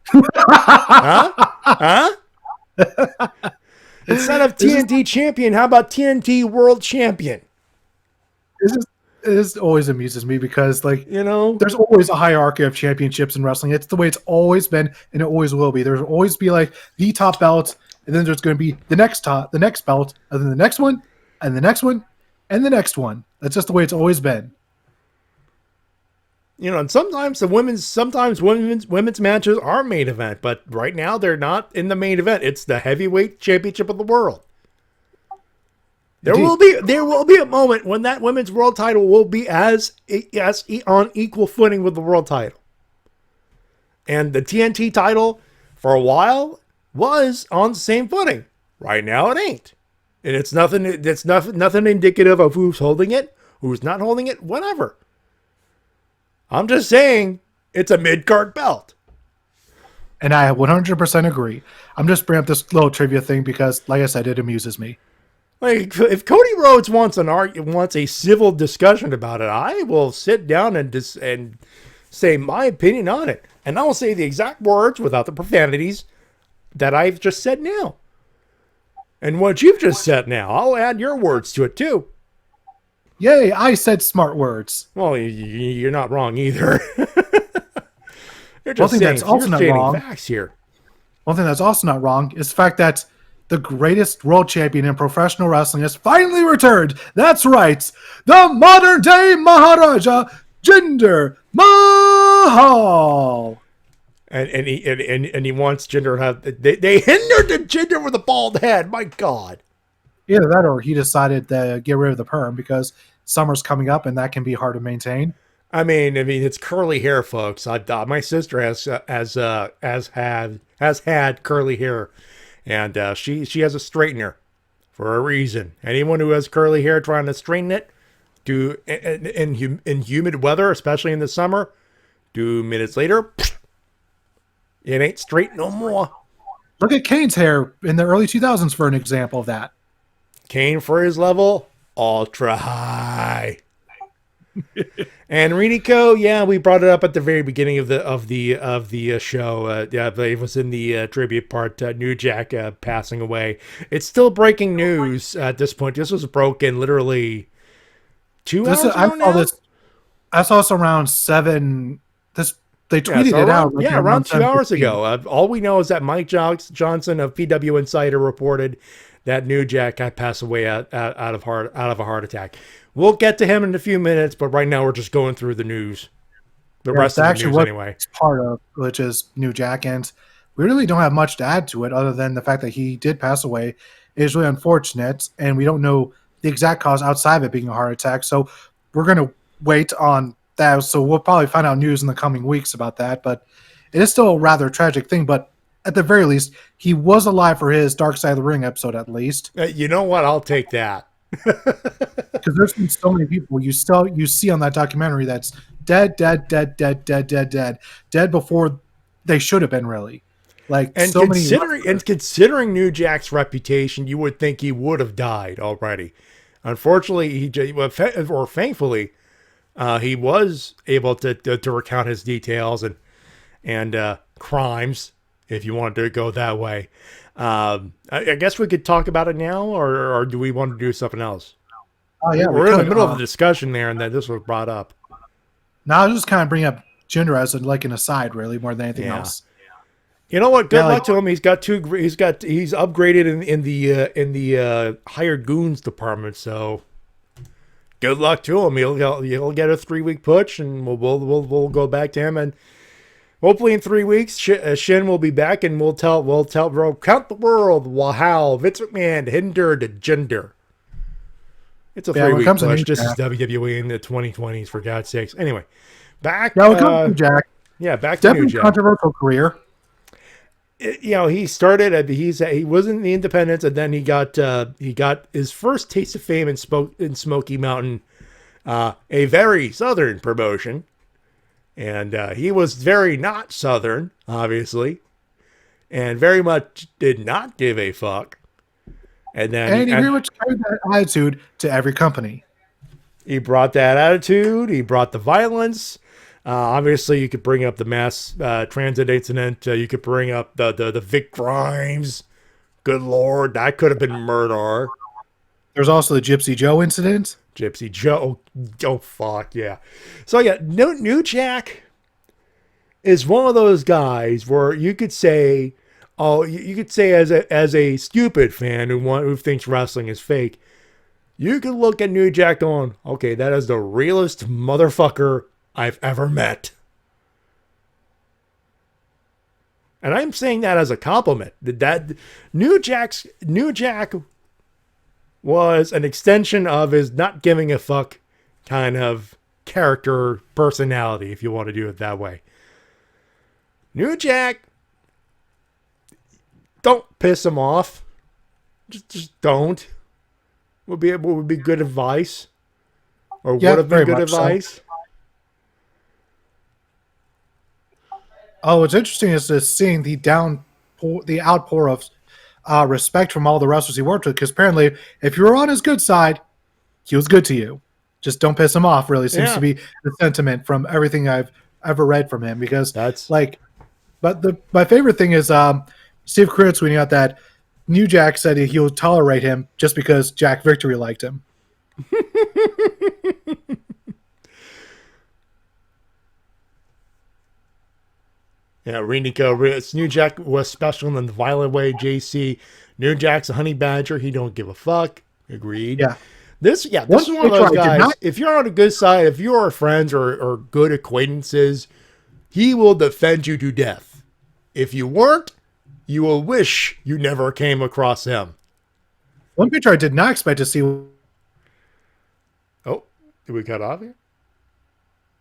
Huh? Instead of TNT Champion, how about TNT World Champion? This always amuses me because, like, You know, there's always a hierarchy of championships in wrestling. It's the way it's always been, and it always will be. There's always be like the top belt, and then there's going to be the next belt, and then the next one, and the next one, and the next one. That's just the way it's always been. you know, and sometimes women's matches are main event, but right now they're not in the main event. It's the heavyweight championship of the world. There will be a moment when that women's world title will be as on equal footing with the world title. And the TNT title for a while was on the same footing. Right now it ain't. And it's nothing indicative of who's holding it, who's not holding it, whatever. I'm just saying it's a mid-card belt. And I 100% agree. I'm just bringing up this little trivia thing because, like I said, it amuses me. Like, if Cody Rhodes wants a civil discussion about it, I will sit down and say my opinion on it. And I will say the exact words without the profanities that I've just said now. And what you've just said now, I'll add your words to it too. Yay, I said smart words. Well, you're not wrong either. You're One just thing that's also not stating wrong. facts here. One thing that's also not wrong is the fact that the greatest world champion in professional wrestling has finally returned. That's right, the modern day Maharaja, Jinder Mahal. And he wants Jinder to have they hindered the Jinder with a bald head. My God. Either that or he decided to get rid of the perm because summer's coming up and that can be hard to maintain. I mean, it's curly hair, folks. My sister has had curly hair, and she has a straightener for a reason. Anyone who has curly hair trying to straighten it, in humid weather, especially in the summer, 2 minutes later, it ain't straight no more. Look at Kane's hair in the early 2000s for an example of that. Kane for his level, ultra high. And Renico, yeah, we brought it up at the very beginning of the show. Yeah, it was in the tribute part. New Jack passing away. It's still breaking news at this point. This was broken literally 2 hours ago now. I saw this around 7. They tweeted it out. Around 2 hours ago. All we know is that Mike Johnson of PW Insider reported that New Jack had passed away out of a heart attack. We'll get to him in a few minutes, but right now we're just going through the news. The rest of the news, anyway. It's part of, which is New Jack, and we really don't have much to add to it other than the fact that he did pass away. It is really unfortunate, and we don't know the exact cause outside of it being a heart attack. So we're going to wait on that. So we'll probably find out news in the coming weeks about that. But it is still a rather tragic thing. But at the very least, he was alive for his Dark Side of the Ring episode, at least. You know what? I'll take that. Because there's been so many people you see on that documentary that's dead before they should have been, really. Considering New Jack's reputation, you would think he would have died already. Unfortunately, thankfully, he was able to recount his details and crimes, if you wanted to go that way. I guess we could talk about it now, or do we want to do something else? Oh yeah, we're in the middle of the discussion there, and then this was brought up. Now I was just kind of bringing up Jinder as an aside, really, more than anything else. You know what? Good luck to him. He's upgraded in the hired goons department. So good luck to him. He'll get a 3-week push, and we'll go back to him, and hopefully in 3 weeks, Shin will be back, and we'll count the world how Vince McMahon hindered Jinder. It's a 3-week push. This is WWE in the 2020s, for God's sakes. Anyway, back. Welcome to Jack. Yeah, back to New Jack. Controversial career. He started. He was in the Independents, and then he got his first taste of fame in Smoky Mountain, a very Southern promotion. And he was very not Southern, obviously, and very much did not give a fuck. And then he very much carried that attitude to every company. He brought that attitude. He brought the violence. Obviously, you could bring up the mass transit incident. You could bring up the Vic Grimes. Good Lord, that could have been murder. There's also the Gypsy Joe incident. Gypsy Joe. Oh, fuck, yeah. So, yeah, New Jack is one of those guys where you could say, you could say as a stupid fan who thinks wrestling is fake, you could look at New Jack going, okay, that is the realest motherfucker I've ever met. And I'm saying that as a compliment. That New Jack was an extension of his not giving a fuck kind of character personality, if you want to do it that way. New Jack, don't piss him off. Just don't. Would be good advice, or Yeah, would have been very good much so. advice. Oh, what's interesting is just seeing the outpour of respect from all the wrestlers he worked with. Because apparently, if you were on his good side, he was good to you. Just don't piss him off. Really seems to be the sentiment from everything I've ever read from him. Because That's like, but my favorite thing is Steve Corino tweeting out that New Jack said he would tolerate him just because Jack Victory liked him. Yeah, Renico. New Jack was special in the violent way. JC. New Jack's a honey badger. He don't give a fuck. Agreed. Yeah. This is one of those picture I did guys. not- If you're on a good side, if you are friends or good acquaintances, he will defend you to death. If you weren't, you will wish you never came across him. One picture I did not expect to see. Oh, did we cut off here?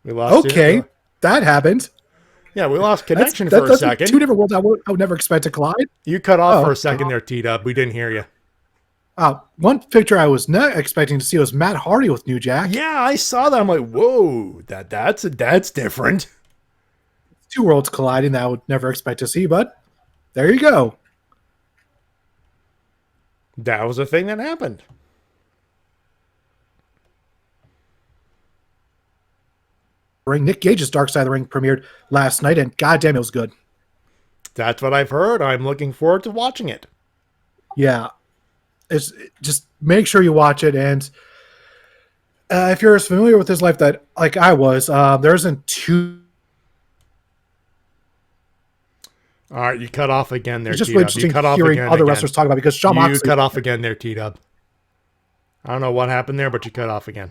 We lost. Okay, it? that happened. Yeah, we lost connection That's for a second. Two different worlds I would never expect to collide. You cut off for a okay. second there, T-Dub. We didn't hear you. One picture I was not expecting to see was Matt Hardy with New Jack. Yeah, I saw that. I'm like, whoa, that's different. Two worlds colliding that I would never expect to see, but there you go. That was a thing that happened. Nick Gage's Dark Side of the Ring premiered last night, and goddamn, it was good. That's what I've heard. I'm looking forward to watching it. Yeah, it's just make sure you watch it, and if you're as familiar with his life that like I was, there isn't too. All right, you cut off again there, It's just T-Dub. interesting You cut off hearing again. other wrestlers talk about it because Shawn You Moxley. cut off again there, T-Dub. I don't know what happened there, but you cut off again.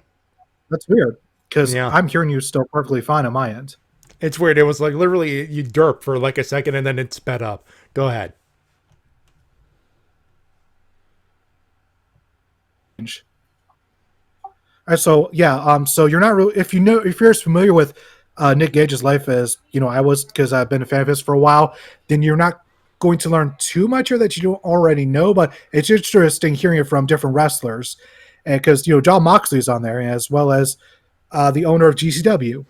That's weird because Yeah. I'm hearing you still perfectly fine on my end. It's weird. It was like literally you derp for like a second and then it sped up. Go ahead. All right, so yeah, so you're not really if you're as familiar with Nick Gage's life as I was because I've been a fan of his for a while, then you're not going to learn too much here that you don't already know. But it's interesting hearing it from different wrestlers, and because John Moxley's on there as well as the owner of GCW.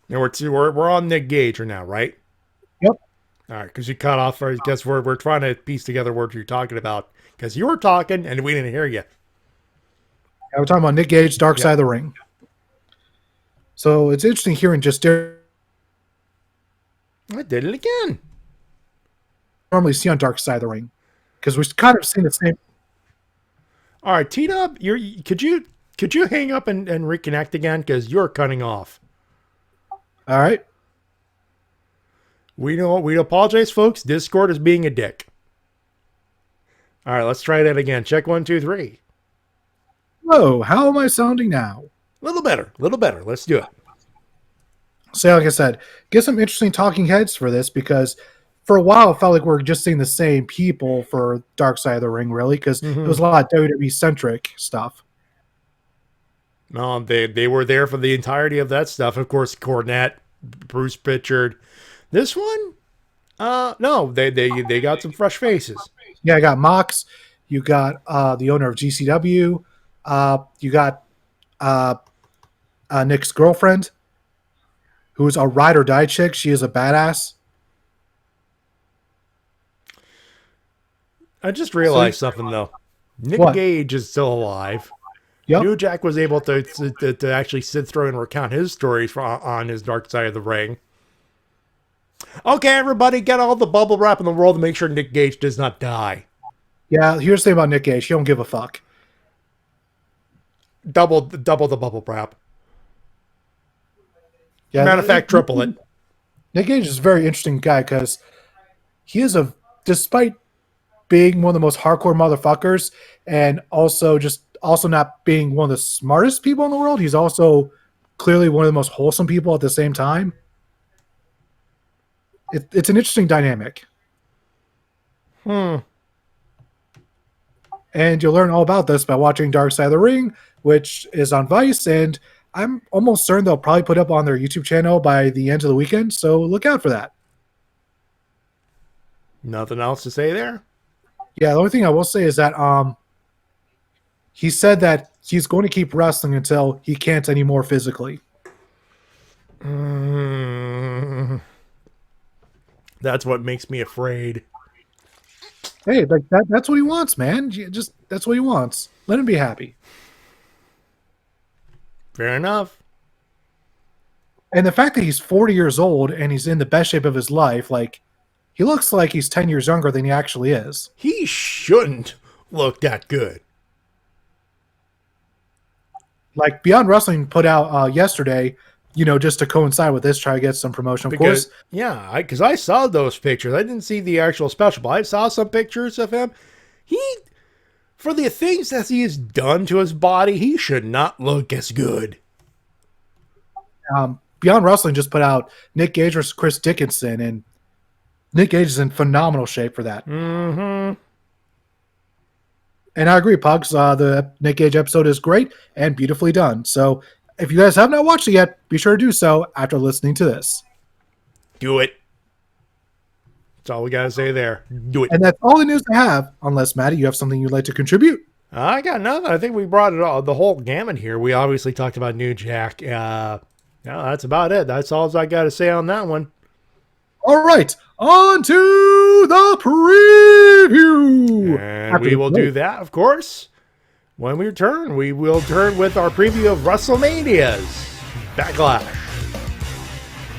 And we're on Nick Gage now, right? Yep. All right, because you cut off. I guess we're trying to piece together what you're talking about because you were talking and we didn't hear you. Yeah, we're talking about Nick Gage, Dark Side of the Ring. So it's interesting hearing just I did it again. normally see on Dark Side of the Ring because we've kind of seen the same. All right, T-Dub, could you hang up and reconnect again because you're cutting off. All right. We apologize, folks. Discord is being a dick. All right, let's try that again. Check 1, 2, 3. Whoa, how am I sounding now? A little better. Let's do it. So, like I said, get some interesting talking heads for this because for a while it felt like we are just seeing the same people for Dark Side of the Ring, really, because it was a lot of WWE-centric stuff. No, they were there for the entirety of that stuff. Of course, Cornette, Bruce Pritchard. This one, no, they got some fresh faces. Yeah, I got Mox. You got the owner of GCW. You got Nick's girlfriend, who's a ride or die chick. She is a badass. I just realized something though. Nick What? Gage is still alive. Yep. New Jack was able to actually sit through and recount his stories on his Dark Side of the Ring. Okay, everybody, get all the bubble wrap in the world to make sure Nick Gage does not die. Yeah, here's the thing about Nick Gage. He don't give a fuck. double the bubble wrap. Yeah, Matter of fact, triple it. Nick Gage is a very interesting guy because he is despite being one of the most hardcore motherfuckers and also not being one of the smartest people in the world, he's also clearly one of the most wholesome people at the same time. It's an interesting dynamic. And you'll learn all about this by watching Dark Side of the Ring, which is on Vice, and I'm almost certain they'll probably put up on their YouTube channel by the end of the weekend, so look out for that. Nothing else to say there? Yeah, the only thing I will say is that he said that he's going to keep wrestling until he can't anymore physically. That's what makes me afraid. Hey, like that's what he wants, man. That's what he wants. Let him be happy. Fair enough. And the fact that he's 40 years old and he's in the best shape of his life, like, he looks like he's 10 years younger than he actually is. He shouldn't look that good. Like, Beyond Wrestling put out yesterday, just to coincide with this, try to get some promotion. Of course. Yeah, because I saw those pictures. I didn't see the actual special, but I saw some pictures of him. For the things that he has done to his body, he should not look as good. Beyond Wrestling just put out Nick Gage versus Chris Dickinson, and Nick Gage is in phenomenal shape for that. Mm-hmm. And I agree, Pugs. The Nick Gage episode is great and beautifully done. So if you guys have not watched it yet, be sure to do so after listening to this. Do it. That's all we got to say there. Do it. And that's all the news I have, unless, Matty, you have something you'd like to contribute. I got nothing. I think we brought it all, the whole gamut here. We obviously talked about New Jack. That's about it. That's all I got to say on that one. All right, on to the preview. And we will do that, of course, when we return. We will turn with our preview of WrestleMania's Backlash.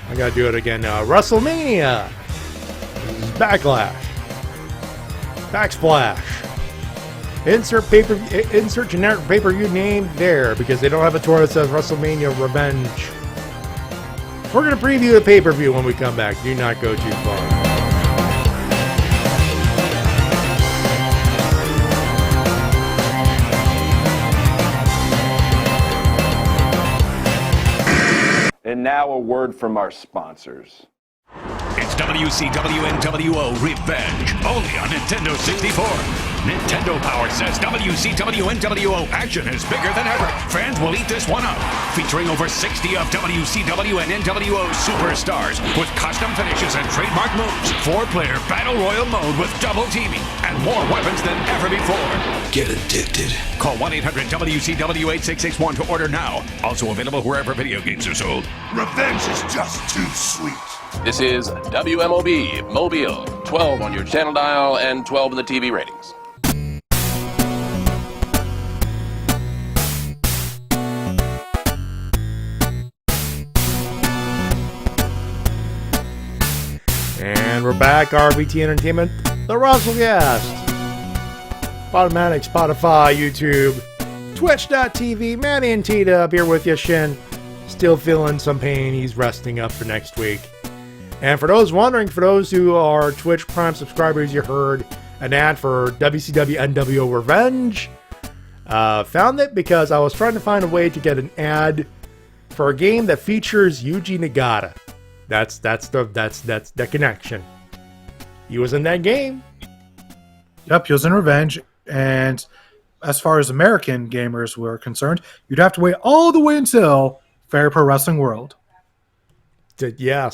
I got to do it again now. WrestleMania Backlash. Backsplash. Insert generic pay-per-view name there because they don't have a tour that says WrestleMania Revenge. We're going to preview the pay-per-view when we come back. Do not go too far. And now a word from our sponsors. It's WCW NWO Revenge, only on Nintendo 64. Nintendo Power says WCW NWO action is bigger than ever. Fans will eat this one up. Featuring over 60 of WCW and NWO superstars with custom finishes and trademark moves. 4-player Battle Royal mode with double teaming and more weapons than ever before. Get addicted. Call 1-800-WCW-8661 to order now. Also available wherever video games are sold. Revenge is just too sweet. This is WMOB Mobile, 12 on your channel dial and 12 in the TV ratings. And we're back, RVT Entertainment, the Wrestle-Cast. Automatic, Spotify, YouTube, Twitch.tv, Matty and Tita up here with you, Shin. Still feeling some pain. He's resting up for next week. And for those wondering, for those who are Twitch Prime subscribers, you heard an ad for WCW NWO Revenge. Found it because I was trying to find a way to get an ad for a game that features Yuji Nagata. That's the connection. He was in that game. Yep, he was in Revenge. And as far as American gamers were concerned, you'd have to wait all the way until Fair Pro Wrestling World. Yeah.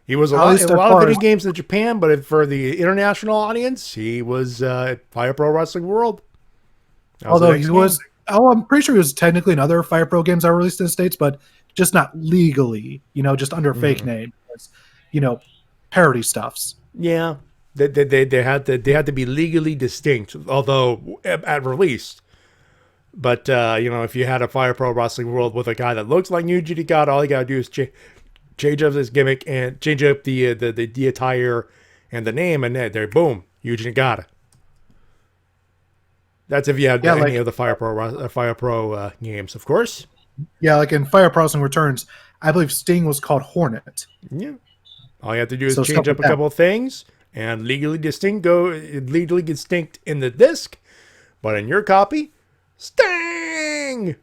He was a lot of video games in Japan, but for the international audience, he was Fire Pro Wrestling World. Although he was, I'm pretty sure he was technically in other Fire Pro games that were released in the States, but just not legally, just under a fake name. Parody stuffs. Yeah. They had to be legally distinct, although at release. But if you had a Fire Pro Wrestling World with a guy that looks like Yuji Nagata, all you gotta do is change up his gimmick and change up the attire and the name, and there, boom, Yuji Nagata. That's if you had Yeah, any like- of the Fire Pro games, of course. Yeah, like in Fire Pro Wrestling Returns, I believe Sting was called Hornet. Yeah. All you have to do is So change stuff up like a that. couple of things and legally distinct in the disc, but in your copy, Sting.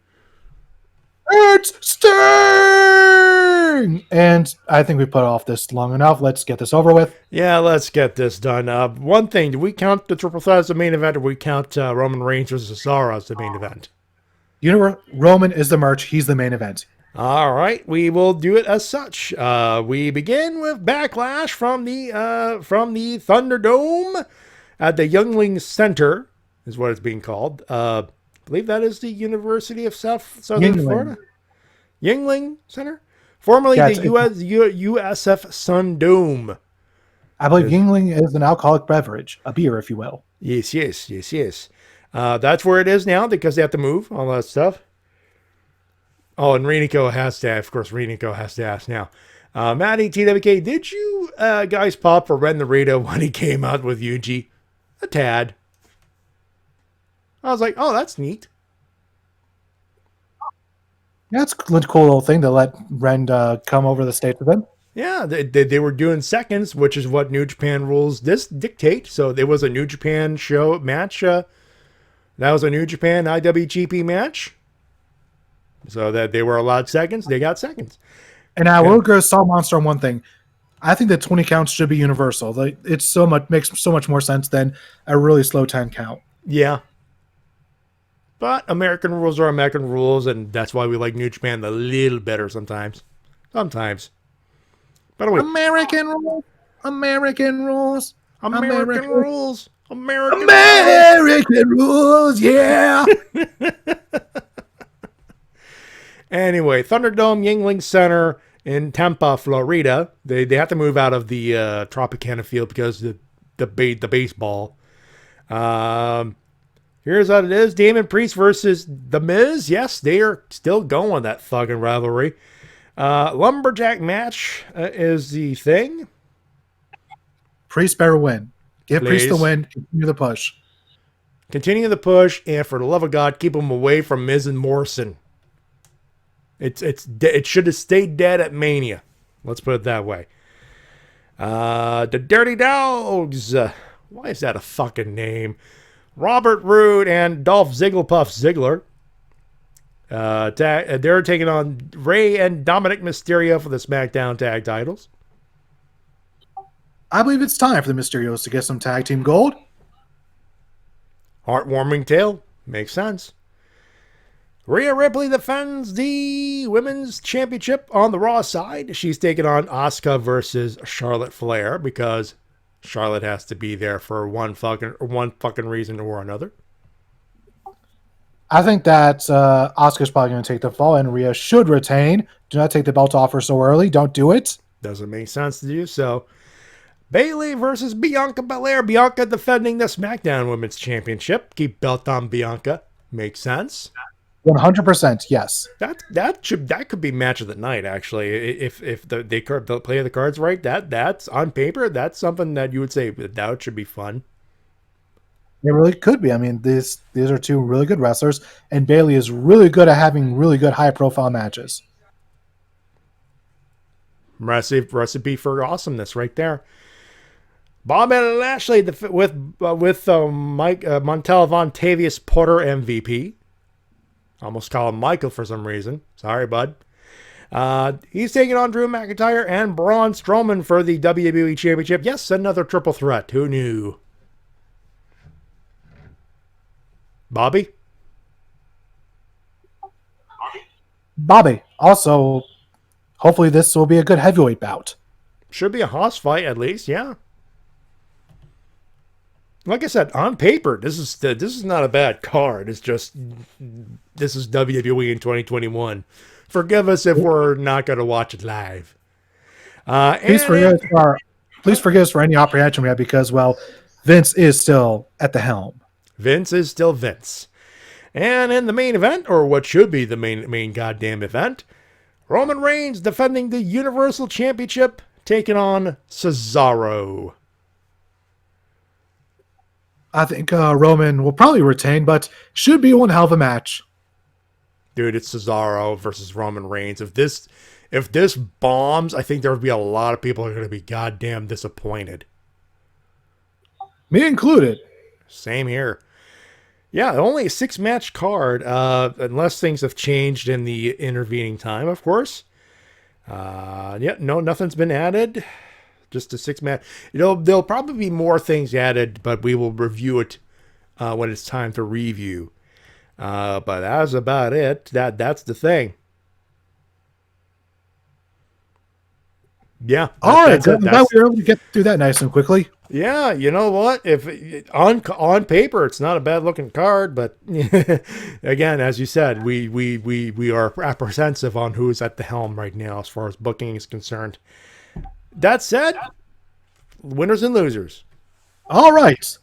It's Sting! And I think we put off this long enough. Let's get this over with. Yeah, let's get this done. One thing, do we count the triple threat as the main event, or do we count Roman Reigns versus Cesaro as the main event? Roman is the merch. He's the main event. All right, we will do it as such. We begin with Backlash from the Thunderdome at the Youngling Center, is what it's being called. I believe that is the University of Southern Yuengling. Florida. Yuengling Center, formerly Yeah, the USF Sun Dome. I believe Yuengling is an alcoholic beverage, a beer, if you will. Yes. That's where it is now because they have to move, all that stuff. Oh, and Renico has to, of course, ask now. Matty, TWK, did you guys pop for Ren the Rito when he came out with Yuji? A tad. I was like, oh, that's neat. Yeah, it's a cool little thing to let Ren come over the state with him. Yeah, they were doing seconds, which is what New Japan rules dictate. So there was a New Japan match. That was a New Japan IWGP match. So that they were allowed seconds, they got seconds. And I will go Saw Monster on one thing. I think that 20 counts should be universal. Like, it's makes so much more sense than a really slow 10 count. Yeah. But American rules are American rules, and that's why we like New Japan a little better sometimes. Sometimes. By the way, American rules. American rules. American rules. American rules, yeah. Anyway, Thunderdome Yuengling Center in Tampa, Florida. They have to move out of the Tropicana field because the baseball. Here's what it is. Damon Priest versus The Miz. Yes, they are still going, that fucking rivalry. Lumberjack match is the thing. Priest better win. Give Priest the Please. win. Continue the push. Continue the push, and for the love of God, keep them away from Miz and Morrison. It should have stayed dead at Mania. Let's put it that way. The Dirty Dogs. Why is that a fucking name? Robert Roode and Dolph Zigglepuff Ziggler. They're taking on Rey and Dominic Mysterio for the SmackDown Tag Titles. I believe it's time for the Mysterios to get some tag team gold. Heartwarming tale. Makes sense. Rhea Ripley defends the Women's Championship on the Raw side. She's taking on Asuka versus Charlotte Flair because Charlotte has to be there for one fucking reason or another. I think that Asuka's probably going to take the fall, and Rhea should retain. Do not take the belt off her so early. Don't do it. Doesn't make sense to do so. Bayley versus Bianca Belair. Bianca defending the SmackDown Women's Championship. Keep belt on Bianca. Makes sense. 100%, yes. That could be match of the night, actually. If they play the cards right, that's on paper, that's something that you would say that should be fun. It really could be. I mean, these are two really good wrestlers, and Bayley is really good at having really good high-profile matches. Recipe for awesomeness right there. Bob and Lashley with Mike Montel Vontavious Porter MVP. Almost call him Michael for some reason. Sorry, bud. He's taking on Drew McIntyre and Braun Strowman for the WWE Championship. Yes, another triple threat. Who knew? Bobby? Also, hopefully this will be a good heavyweight bout. Should be a hoss fight at least, yeah. Like I said, on paper, this is not a bad card. It's just this is WWE in 2021. Forgive us if we're not going to watch it live. Please forgive us for any apprehension we have because, well, Vince is still at the helm. Vince is still Vince. And in the main event, or what should be the main goddamn event, Roman Reigns defending the Universal Championship, taking on Cesaro. I think Roman will probably retain, but should be one hell of a match. Dude, it's Cesaro versus Roman Reigns. If this bombs, I think there would be a lot of people who are going to be goddamn disappointed. Me included. Same here. Yeah, only a 6-match card, unless things have changed in the intervening time, of course. Nothing's been added. Just a 6-match. There'll probably be more things added, but we will review it when it's time to review. But that's about it. That's the thing. Yeah. All right. I'm glad we were able to get through that nice and quickly. Yeah, you know what? If on paper it's not a bad looking card, but again, as you said, we are apprehensive on who's at the helm right now as far as booking is concerned. That said, winners and losers. All right.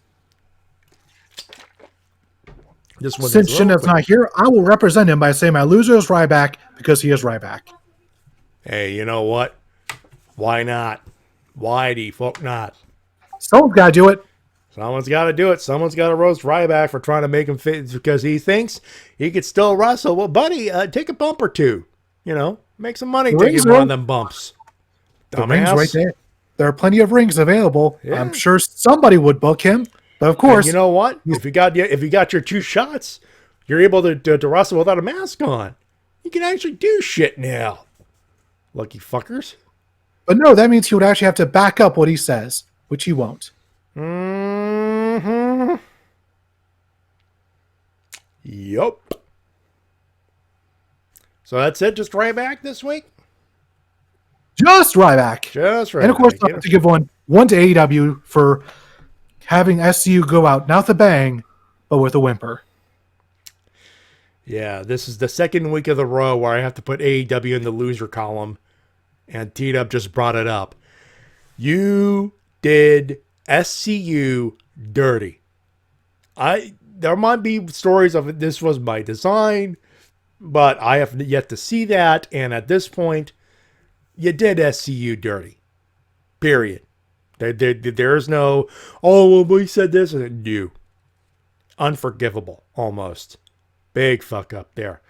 Since Shin is not here, I will represent him by saying my loser is Ryback because he is Ryback. Hey, you know what? Why not? Why the fuck not? Someone's got to do it. Someone's got to do it. Someone's got to roast Ryback for trying to make him fit because he thinks he could still wrestle. Well, buddy, take a bump or two. Make some money taking one of them bumps. The rings right there. There are plenty of rings available. Yeah. I'm sure somebody would book him. But of course, and you know what? If you got your 2 shots, you're able to wrestle without a mask on. You can actually do shit now. Lucky fuckers. But no, that means he would actually have to back up what he says, which he won't. Mm-hmm. Yup. So that's it. Just Ryback this week. Just Ryback. Just Ryback. And of course, I have to give one to AEW for having SCU go out, not with a bang, but with a whimper. Yeah, this is the second week of the row where I have to put AEW in the loser column, and T-Dub just brought it up. You did SCU dirty. There might be stories of it. This was by design, but I have yet to see that, and at this point, you did SCU dirty. Period. There's no, we said this, and you. Unforgivable, almost. Big fuck up there.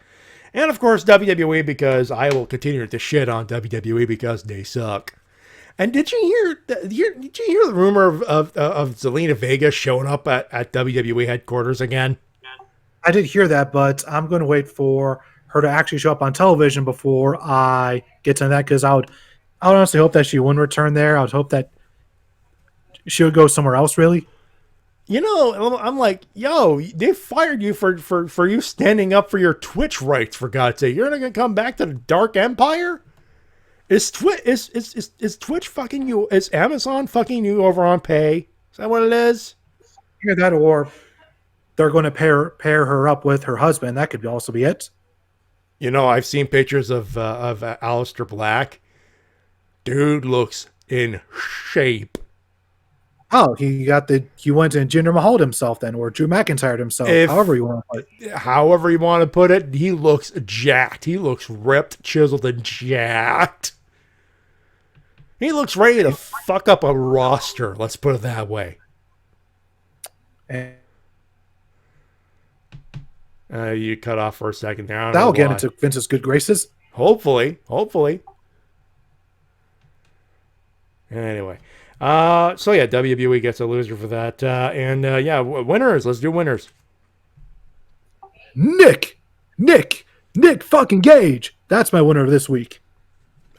And of course, WWE, because I will continue to shit on WWE because they suck. And did you hear the rumor of Zelena Vega showing up at WWE headquarters again? I did hear that, but I'm going to wait for her to actually show up on television before I get to that, because I would honestly hope that she wouldn't return there. I would hope that she would go somewhere else, really. I'm like, yo, they fired you for you standing up for your Twitch rights, for God's sake. You're not going to come back to the Dark Empire? Is Twitch fucking you? Is Amazon fucking you over on pay? Is that what it is? Either that, or they're going to pair her up with her husband. That could also be it. I've seen pictures of Aleister Black. Dude looks in shape. Oh, he went and Jinder Mahal himself then, or Drew McIntyre himself, however you want to put it. However you want to put it, he looks jacked. He looks ripped, chiseled, and jacked. He looks ready to fuck up a roster, let's put it that way. You cut off for a second there. That'll get into Vince's good graces. Hopefully. Anyway. So yeah, WWE gets a loser for that. Winners. Let's do winners. Nick fucking Gage. That's my winner of this week.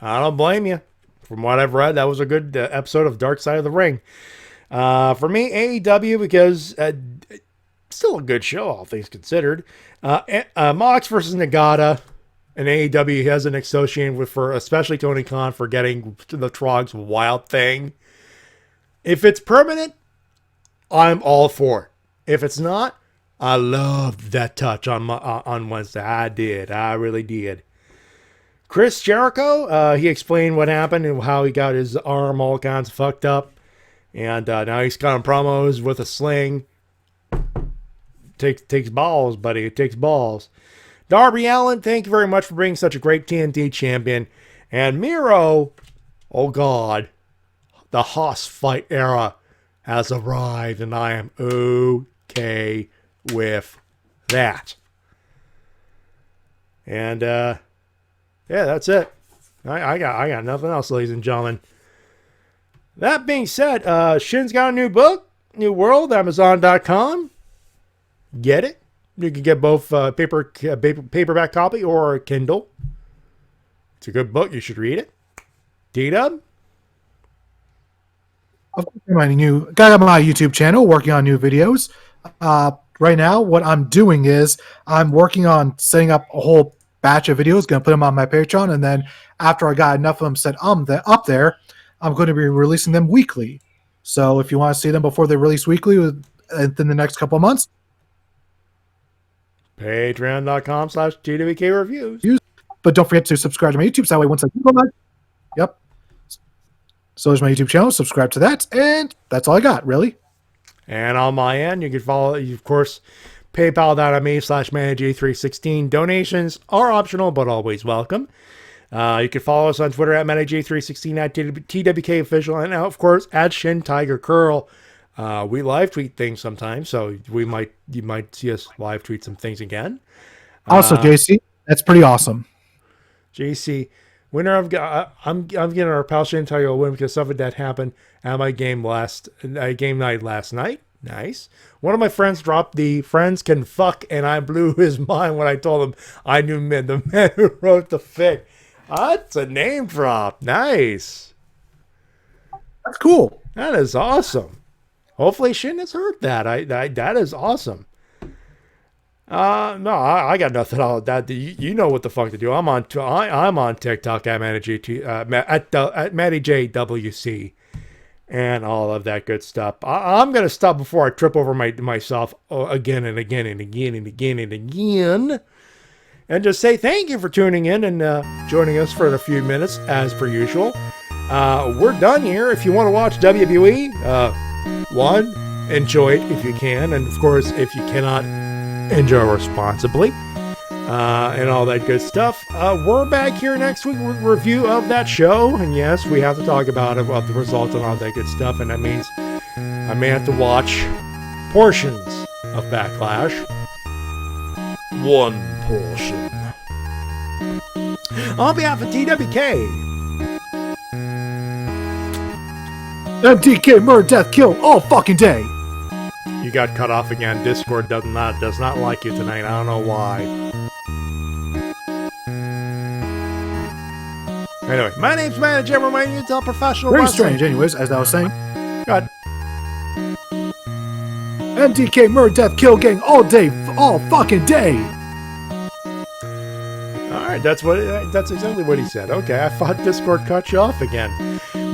I don't blame you. From what I've read, that was a good episode of Dark Side of the Ring. For me, AEW, because still a good show, all things considered. Mox versus Nagata, and AEW has an association with, for especially Tony Khan, for getting the Trog's Wild Thing. If it's permanent, I'm all for it. If it's not, I loved that touch on Wednesday. I really did. Chris Jericho, he explained what happened and how he got his arm all kinds of fucked up. And now he's cutting promos with a sling. Takes balls, buddy. It takes balls. Darby Allin, thank you very much for being such a great TNT champion. And Miro, oh God, the Haas fight era has arrived, and I am okay with that. And yeah, that's it. I got nothing else, ladies and gentlemen. That being said, Shin's got a new book, New World, Amazon.com. Get it. You can get both paperback copy or a Kindle. It's a good book. You should read it. D-Dub? I've got my YouTube channel, working on new videos. Right now, what I'm doing is I'm working on setting up a whole batch of videos, going to put them on my Patreon, and then after I got enough of them set up there, I'm going to be releasing them weekly. So if you want to see them before they release weekly within the next couple of months, Patreon.com/TWK Reviews. But don't forget to subscribe to my YouTube, so that way once I do that, yep. So there's my YouTube channel. Subscribe to that, and that's all I got, really. And on my end, you can follow, of course, paypal.me/MattyJ316. Donations are optional, but always welcome. You can follow us on Twitter at MattyJ316, at TWK Official, and of course at Shintigercurl. We live tweet things sometimes, so you might see us live tweet some things again. Also, JC, that's pretty awesome. JC, winner of I'm getting our pal Shintiger a win because something that happened at my game night last night. Nice. One of my friends dropped the "friends can fuck," and I blew his mind when I told him I knew the man who wrote the fic. That's a name drop. Nice. That's cool. That is awesome. Hopefully Shin has heard that. That is awesome. No, I got nothing all that. You know what the fuck to do. I'm on TikTok at MattyJWC and all of that good stuff. I'm gonna stop before I trip over myself again and again and again and again and again. And just say thank you for tuning in and joining us for a few minutes, as per usual. We're done here. If you want to watch WWE, enjoy it if you can. And, of course, if you cannot, enjoy responsibly. And all that good stuff. We're back here next week with a review of that show. And, yes, we have to talk about the results and all that good stuff. And that means I may have to watch portions of Backlash. One portion. On behalf of TWK, MTK, murder, death, kill, all fucking day. You got cut off again. Discord does not like you tonight. I don't know why. Anyway, my name's Matty, Jim, my Intel professional. Very strange, anyways, as I was saying. God. MTK, murder, death, kill, gang, all day, all fucking day. Alright, that's exactly what he said. Okay, I thought Discord cut you off again.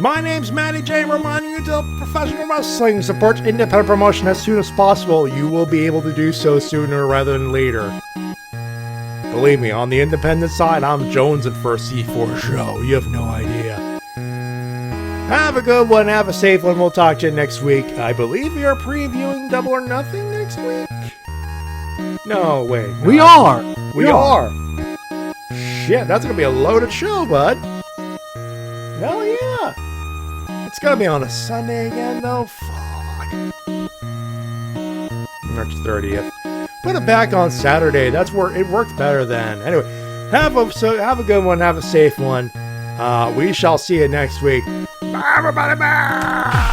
My name's Matty J, reminding you to professional wrestling. Support independent promotion as soon as possible. You will be able to do so sooner rather than later. Believe me, on the independent side, I'm jonesing for a C4 show. You have no idea. Have a good one. Have a safe one. We'll talk to you next week. I believe we are previewing Double or Nothing next week. No, wait. No. We are. We are. Shit, that's going to be a loaded show, bud. Hell yeah. It's going to be on a Sunday again, though. Fuck. March 30th. Put it back on Saturday. That's where it worked better then. Anyway, have a good one. Have a safe one. We shall see you next week. Bye, everybody. Bye.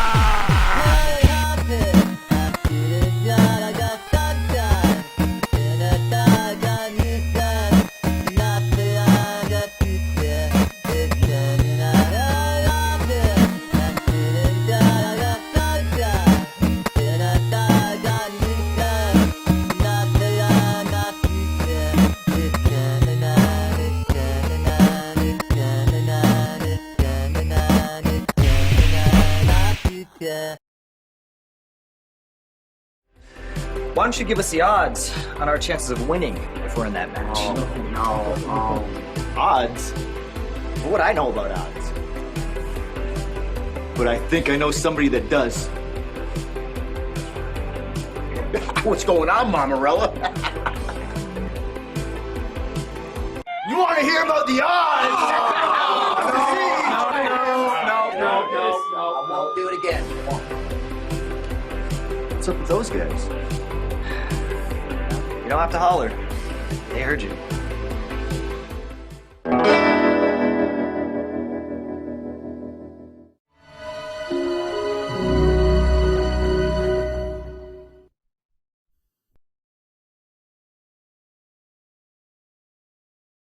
Why don't you give us the odds on our chances of winning if we're in that match? No. Odds? What would I know about odds? But I think I know somebody that does. What's going on, Mamarella? You want to hear about the odds? No. I won't do it again. What's up with those guys? You don't have to holler. They heard you.